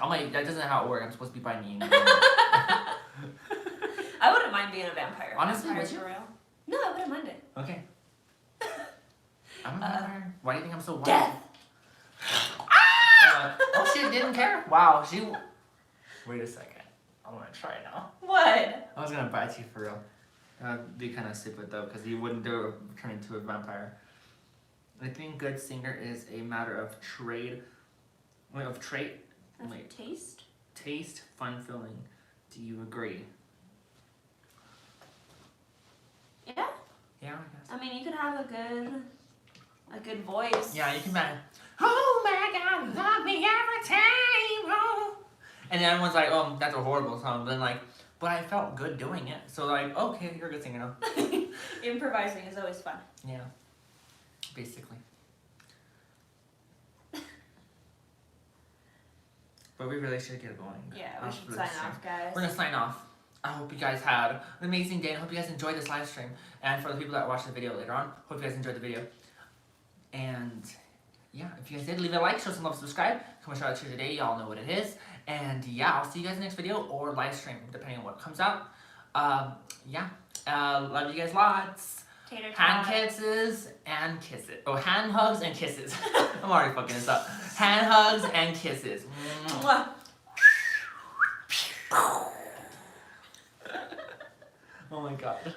I'm like, that doesn't how it works. I'm supposed to be by me. I wouldn't mind being a vampire. Honestly, Vampires would you? for real. No, I wouldn't mind it. Okay. I'm a vampire. Why do you think I'm so wild? Death. Oh, she didn't care? Wow, Wait a second. I want to try it now. What? I was going to bite you for real. That'd be kind of stupid though, because you wouldn't do it turn into a vampire. I think good singer is a matter of trait. Taste? Taste, fun feeling. Do you agree? Yeah. Yeah, I guess. I mean, you could have a good voice. Yeah, you can imagine. Oh my God, love me every time. Oh. And then everyone's like, oh, that's a horrible song. But then like, but I felt good doing it. So like, okay, you're a good singer now. Improvising is always fun. Yeah, basically. But we really should get going. Yeah, we should for sign this stream. off, guys. We're gonna sign off. I hope you guys had an amazing day. I hope you guys enjoyed this live stream. And for the people that watch the video later on, hope you guys enjoyed the video. And yeah, if you guys did, leave a like, show some love, subscribe. Come and shout out to today. Y'all know what it is. And yeah, I'll see you guys in the next video or live stream, depending on what comes out. Yeah. Love you guys lots. Tater Hand tot. kisses and kisses. Oh, hand hugs and kisses. I'm already fucking this up. Hand hugs and kisses. Mwah. Oh my God.